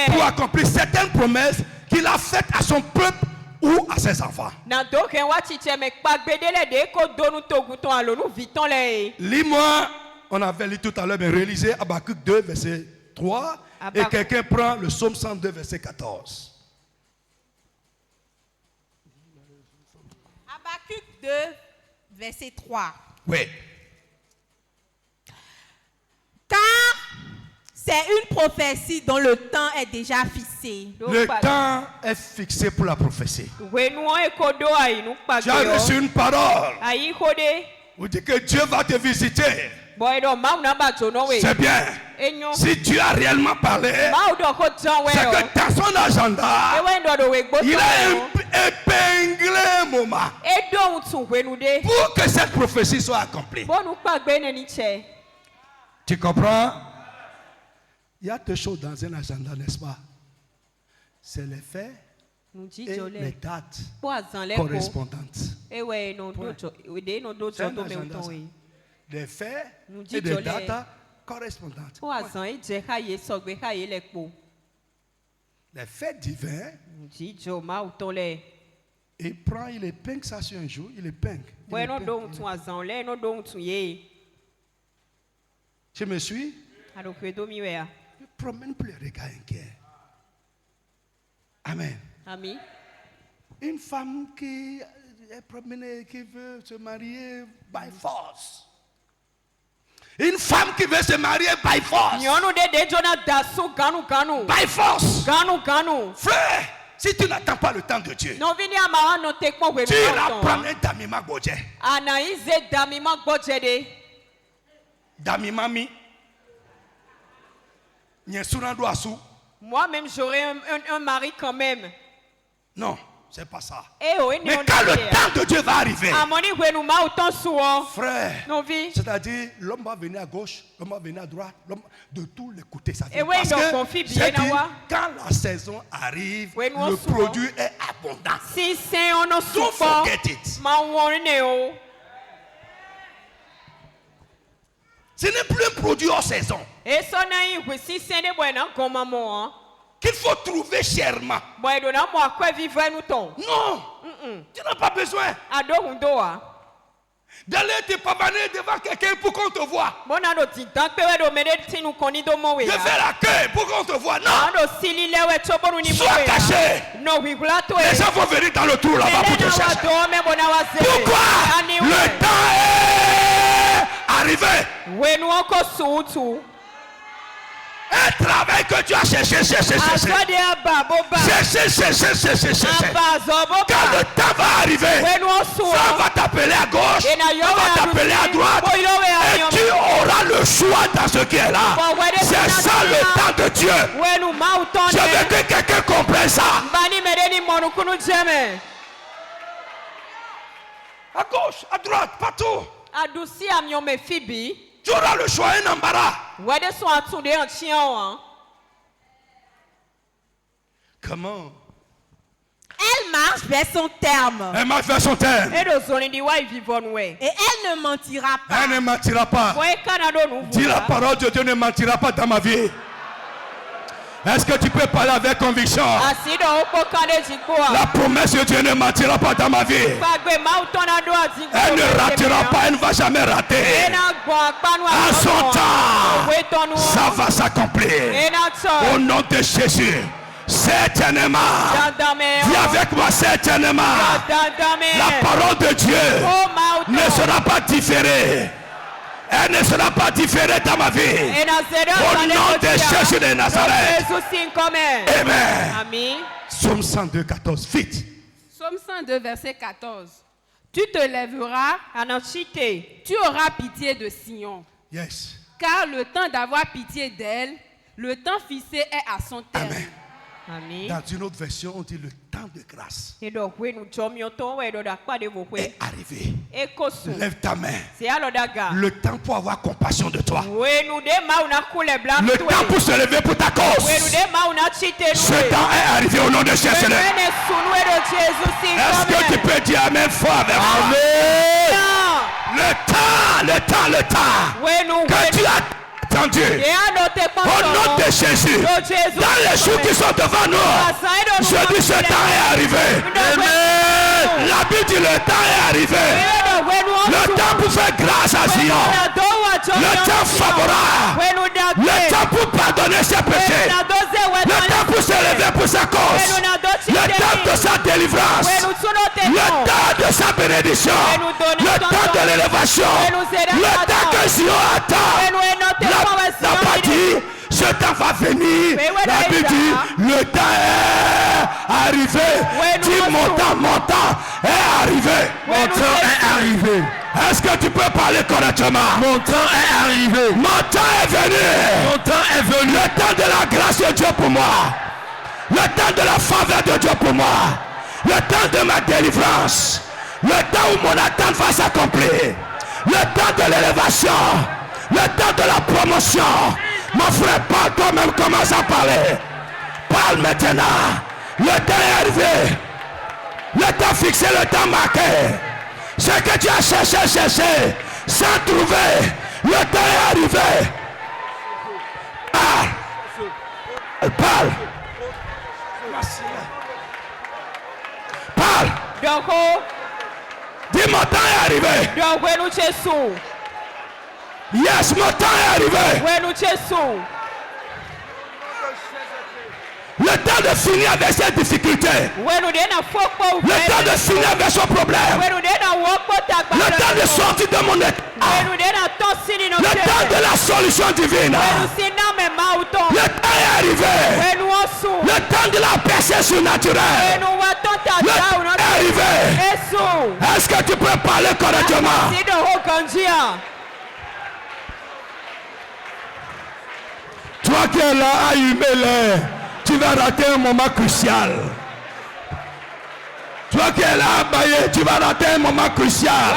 pour accomplir certaines promesses qu'il a faites à son peuple ou à ses enfants. Lis-moi, on avait lu tout à l'heure, mais réalisé Habakkuk 2, verset 3. Et quelqu'un prend le psaume 102, verset 14. 2, verset 3. Oui. Car c'est une prophétie dont le temps est déjà fixé. Le temps est fixé pour la prophétie. Tu as reçu une parole. Vous dites que Dieu va te visiter. C'est bien. Si Dieu a réellement parlé, c'est que dans son agenda, il a épinglé un moment pour que cette prophétie soit accomplie. Tu comprends? Il y a deux choses dans un agenda, n'est-ce pas? C'est les faits et les dates correspondantes. C'est un agenda, ça. Des faits et des dates correspondantes. Les faits divins, il prend, il épingle ça sur un jour, il épingle. Tu me suis? Ne promène plus les regards inquiets. Amen. Amen. Une femme qui est promenée, qui veut se marier by force. Une femme qui veut se marier by force. By force. Frère, si tu n'attends pas le temps de Dieu, tu iras prendre un damima godje. Damimami. Moi-même, j'aurai un mari quand même. Non, c'est pas ça. Mais quand le temps de Dieu va arriver, frère, c'est-à-dire l'homme va venir à gauche, l'homme va venir à droite, l'homme de tous les côtés. Ça fait parce que j'ai dit, quand la saison arrive, le produit est abondant. Don't forget it. Ce n'est plus un produit hors saison qu'il faut trouver chèrement. Non, tu n'as pas besoin d'aller te pavaner devant quelqu'un pour qu'on te voie. De faire la queue pour qu'on te voie. Non. Sois caché. Les gens vont venir dans le trou là-bas pour te chercher. Pourquoi? Le temps est arrivé. Un travail que tu as cherché. Quand le temps va arriver, ça va t'appeler à gauche, ça va t'appeler à droite, et tu auras le choix dans ce qui est là. C'est ça le temps de Dieu. Je veux que quelqu'un comprenne ça. À gauche, à droite, partout. Tu auras le choix, un embarras. Comment? Elle marche vers son terme. Elle marche vers son terme. Et elle ne mentira pas. Elle ne mentira pas. Dis la parole de Dieu ne mentira pas dans ma vie. Est-ce que tu peux parler avec conviction? La promesse de Dieu ne mentira pas dans ma vie. Elle ne ratera pas, elle ne va jamais rater. À son temps, ça va s'accomplir. Au nom de Jésus. Certainement. Viens avec moi, certainement. La parole de Dieu ne sera pas différée. Elle ne sera pas différée dans ma vie. Au nom de Jésus de Nazareth. Amen. Psaume 102, 14. Vite. Psaume 102, verset 14. Tu te lèveras, tu auras pitié de Sion. Yes. Car le temps d'avoir pitié d'elle, le temps fixé est à son terme. Amen. Amen. Dans une autre version, on dit le temps de grâce est arrivé. Lève ta main. Le temps pour avoir compassion de toi. Le temps pour se lever pour ta cause. Ce temps est arrivé au nom de Jésus. Est-ce que tu peux dire Amen fort avec moi? Le temps que tu as entendu au nom de Jésus, dans les jours qui sont devant nous, je dis ce temps est arrivé. La Bible dit le temps est arrivé. Le temps pour faire grâce à Sion. le temps favorable, le temps pour pardonner ses péchés, le temps pour se lever pour sa cause, le temps de sa délivrance, le temps de sa bénédiction, le temps de l'élévation, le temps que Sion attend. La partie, ce temps va venir. La Bible dit, le temps est arrivé. Dis mon temps est arrivé. Mon temps est arrivé. Est-ce que tu peux parler correctement? Mon temps est arrivé. Mon temps est venu. Mon temps est venu. Le temps de la grâce de Dieu pour moi. Le temps de la faveur de Dieu pour moi. Le temps de ma délivrance. Le temps où mon attente va s'accomplir. Le temps de l'élévation. Le temps de la promotion. Mon frère, parle toi-même, commence à parler. Parle maintenant. Le temps est arrivé. Le temps fixé, le temps marqué. Ce que tu as cherché, sans trouver, le temps est arrivé. Parle. Dis mon temps est arrivé. Yes, mon temps est arrivé. Le temps de finir avec ses difficultés. Le temps de finir avec son problème. Le temps de sortir de mon état. Le temps de la solution divine. Le temps est arrivé. Le temps de la percée surnaturelle. Le temps est arrivé. Est-ce que tu peux parler correctement? Toi qui es là à humer, tu vas rater un moment crucial. Toi qui es là à bailler, tu vas rater un moment crucial.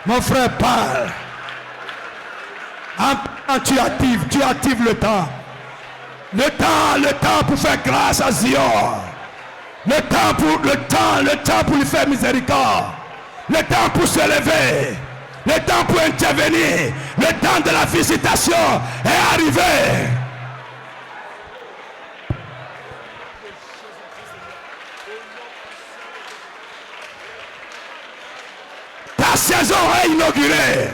Mon frère, parle. Tu actives le temps. Le temps pour faire grâce à Zion. Le temps pour lui faire miséricorde. Le temps pour se lever. Le temps pour intervenir. Le temps de la visitation est arrivé. La saison est inaugurée.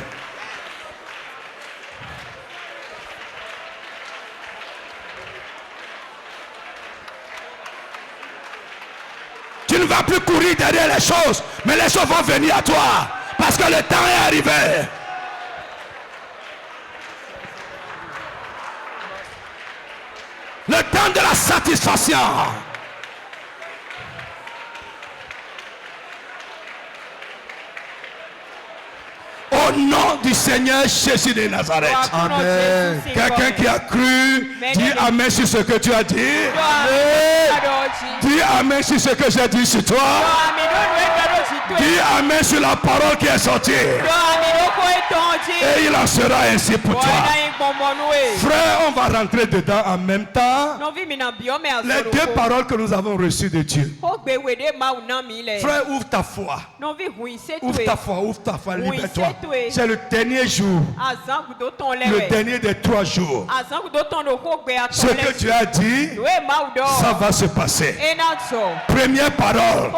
Tu ne vas plus courir derrière les choses, mais les choses vont venir à toi parce que le temps est arrivé. Le temps de la satisfaction. Au nom du Seigneur Jésus de Nazareth. Amen. Quelqu'un qui a cru, dis amen sur ce que tu as dit. Amen. Dis amen sur ce que j'ai dit sur toi. Dis amen sur la parole qui est sortie. Et il en sera ainsi pour toi. Frère, on va rentrer dedans en même temps. Les deux paroles que nous avons reçues de Dieu. Frère, ouvre ta foi. Ouvre ta foi, libère-toi. C'est le dernier jour. Le dernier des 3 jours. Ce que tu as dit, ça va se passer. Première parole.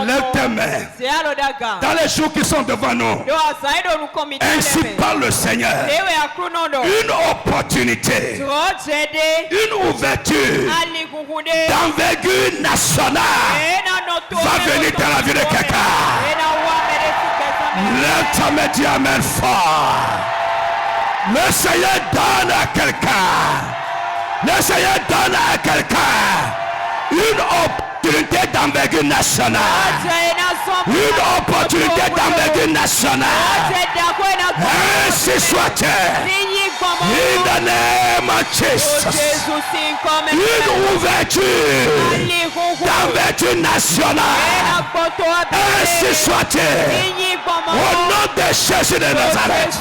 Lève tes mains. Dans les jours qui sont devant nous. Ainsi parle le Seigneur. Une opportunité. Une ouverture d'envergure nationale va venir dans la vie de quelqu'un. Lève ta main, dis amen fort. Le Seigneur donne à quelqu'un. Le Seigneur donne à quelqu'un une opportunité d'envergure nationale. Une opportunité d'envergure nationale. Ainsi soit-il. In the name of Jesus. Une ouverture d'envergure nationale. Ainsi soit-il. Au nom de Jésus de Nazareth.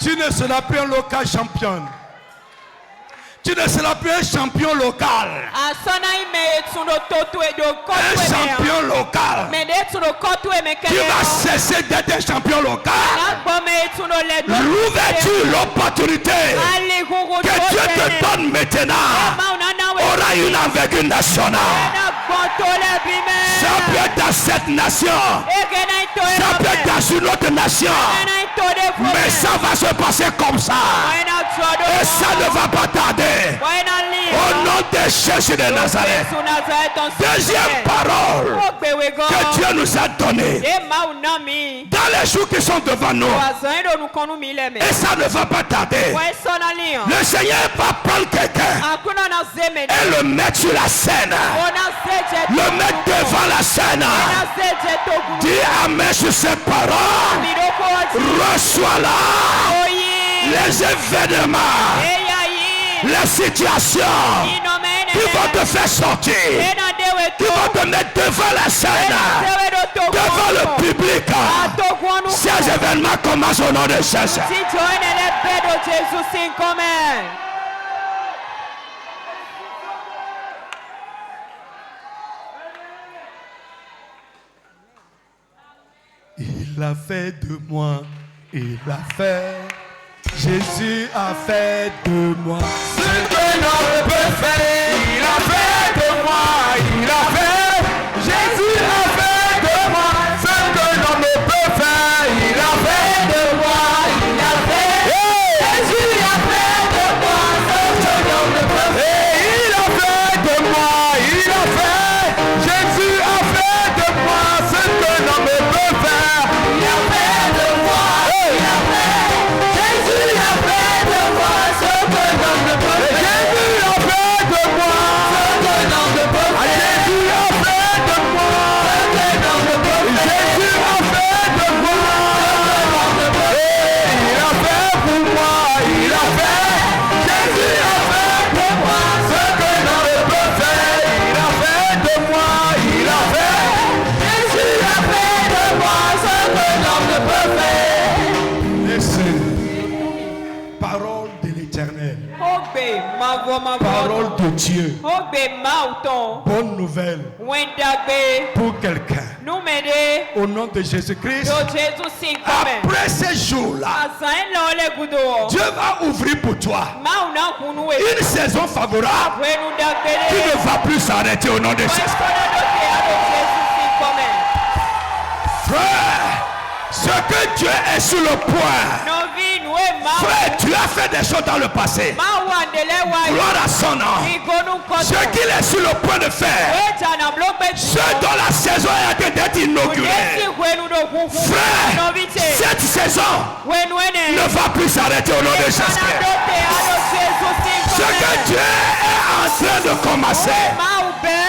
Tu ne seras plus un local champion. Tu ne seras plus un champion local. Un champion local. Tu vas cesser d'être un champion local. L'ouverture, l'opportunité que Dieu te donne maintenant aura une envergure nationale. Ça peut être dans cette nation. Ça peut être dans une autre nation. Mais ça va se passer comme ça. Et ça ne va pas tarder. Au nom de Jésus de Nazareth. Deuxième parole que Dieu nous a donnée. Dans les jours qui sont devant nous. Et ça ne va pas tarder. Le Seigneur va prendre quelqu'un et le mettre sur la scène. Le mettre devant la scène. Dis amen sur cette parole. Reçois-la. Les événements, les situations qui vont te faire sortir, qui vont te mettre devant la scène, devant le public. Ces événements commencent au nom de Jésus. Il a fait de moi, il a fait. Jésus a fait de moi ce que l'on ne peut faire. Il a fait de moi, il a fait. Jésus a fait de moi ce que l'on ne peut faire. Il a fait de moi, il a fait. Jésus a fait de moi ce que l'on ne peut faire. Il a fait de moi, il a fait. Jésus a fait de moi ce que l'on ne peut faire. Il a fait de moi, il a fait. Jésus a fait de moi ce que l'on ne peut faire. Jésus a fait de moi ce que l'on ne peut faire. Jésus a fait de moi ce que l'on ne peut faire. Jésus a fait de moi ce que l'on ne peut faire. Il a fait pour moi, il a fait. Jésus a fait de moi ce que l'on ne peut faire. Il a fait de moi, il a fait. Jésus a fait de moi ce que l'on ne peut faire. Listen. Parole de l'Éternel. Parole de Dieu. Bonne nouvelle pour quelqu'un. Au nom de Jésus-Christ. Après ces jours-là, Dieu va ouvrir pour toi une saison favorable qui ne va plus s'arrêter au nom de Jésus. Frère, ce que Dieu est sur le point. Frère, tu as fait des choses dans le passé. Gloire à son nom. Ce qu'il est sur le point de faire, ce dont la saison a été d'être inaugurée. Frère, cette saison ne va plus s'arrêter au nom de Jésus. Ce que Dieu est en train de commencer,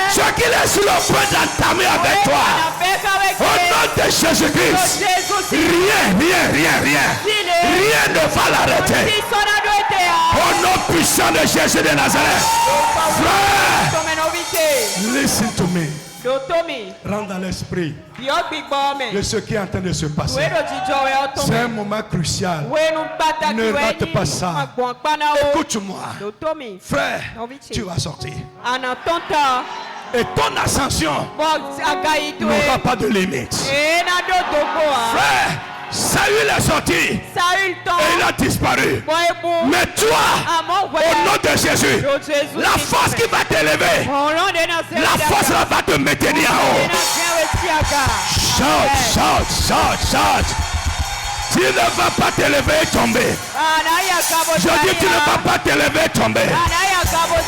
ce qu'il est sur le point d'entamer avec toi, au nom de Jésus-Christ, rien ne va l'arrêter. Au nom puissant de Jésus de Nazareth. Frère, listen to me. Rentre dans l'esprit de ce qui est en train de se passer. C'est un moment crucial. Ne rate pas ça. Écoute-moi. Frère, tu vas sortir. Et ton ascension n'aura pas de limite. Frère, Saül est sorti et il a disparu. Mais toi, au nom de Jésus, la force qui va t'élever, la force va te maintenir en haut. Shout. Tu ne vas pas t'élever et tomber. Je dis tu ne vas pas t'élever et tomber.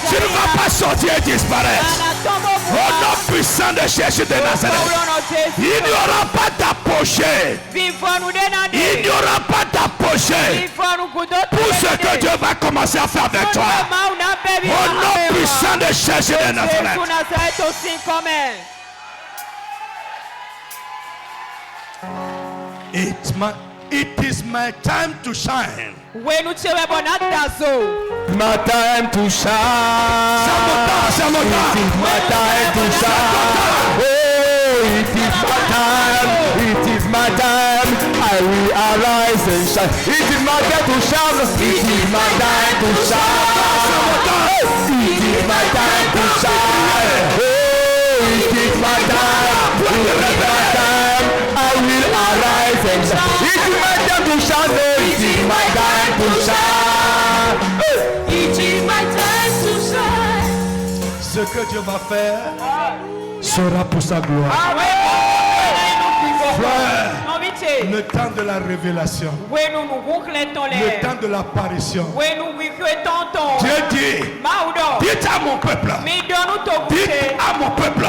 Tu ne vas pas sortir et disparaître. Au nom puissant de Jésus de Nazareth, il n'y aura pas d'apogée. Il n'y aura pas d'apogée pour ce que Dieu va commencer à faire avec toi. Au nom puissant de Jésus de Nazareth. It is my time to shine. My time to shine. It is my time to shine. Oh, it is my time. It is my time. I will arise and shine. It is my time to shine. It is my time to shine. shine. Oh, it is my time. It is my time. I will arise and shine. It is my time to shine. It is my time to shine. It is my time to shine. Ce que Dieu va faire sera pour sa gloire. Frère, le temps de la révélation, le temps de l'apparition. Dieu dit, dites à mon peuple, dites à mon peuple,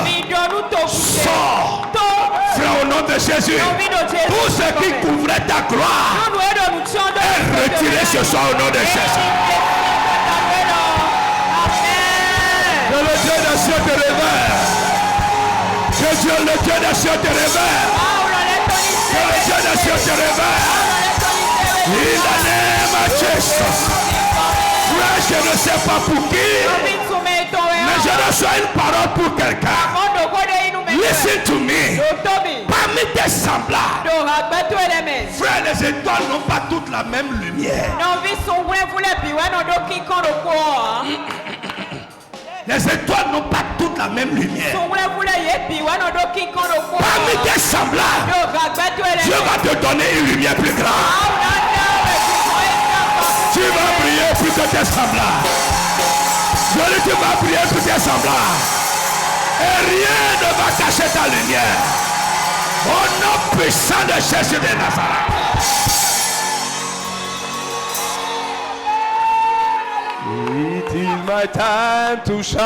sors, frère, au nom de Jésus, tout ce qui couvrait ta gloire est retiré ce soir au nom de Jésus. Que le Dieu des cieux te révèle. Que Dieu, le Dieu des cieux te révèle. Que le Dieu des cieux te révèle. In the name of Jesus. Frère, je ne sais pas pour qui, mais je reçois une parole pour quelqu'un. Listen to me. Parmi tes semblables, frère, les étoiles n'ont pas toutes la même lumière. Les étoiles n'ont pas toutes la même lumière. Parmi tes semblables, Dieu va te donner une lumière plus grande. Tu vas briller plus que tes semblables. Tu vas briller plus que tes semblables. Et rien ne va cacher ta lumière. Au nom puissant de Jésus de Nazareth. It is my time to shine.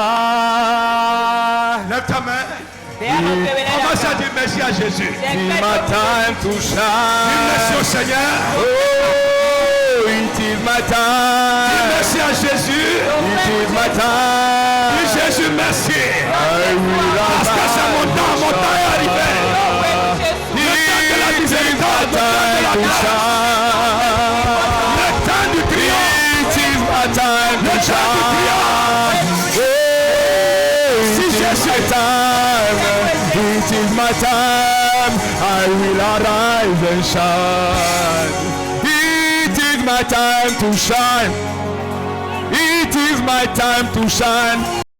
Lève ta main. Commence à dire merci à Jésus. It is my time to shine. Dis merci au Seigneur. Oh, it is my time. Dis merci à Jésus. It is my time. Dis Jésus merci. Parce que c'est mon temps est arrivé. Le temps de la miséricorde, le temps de la grâce, le temps du triomphe. Time to shine. It is my time. It is my time. I will arise and shine. It is my time to shine. It is my time to shine.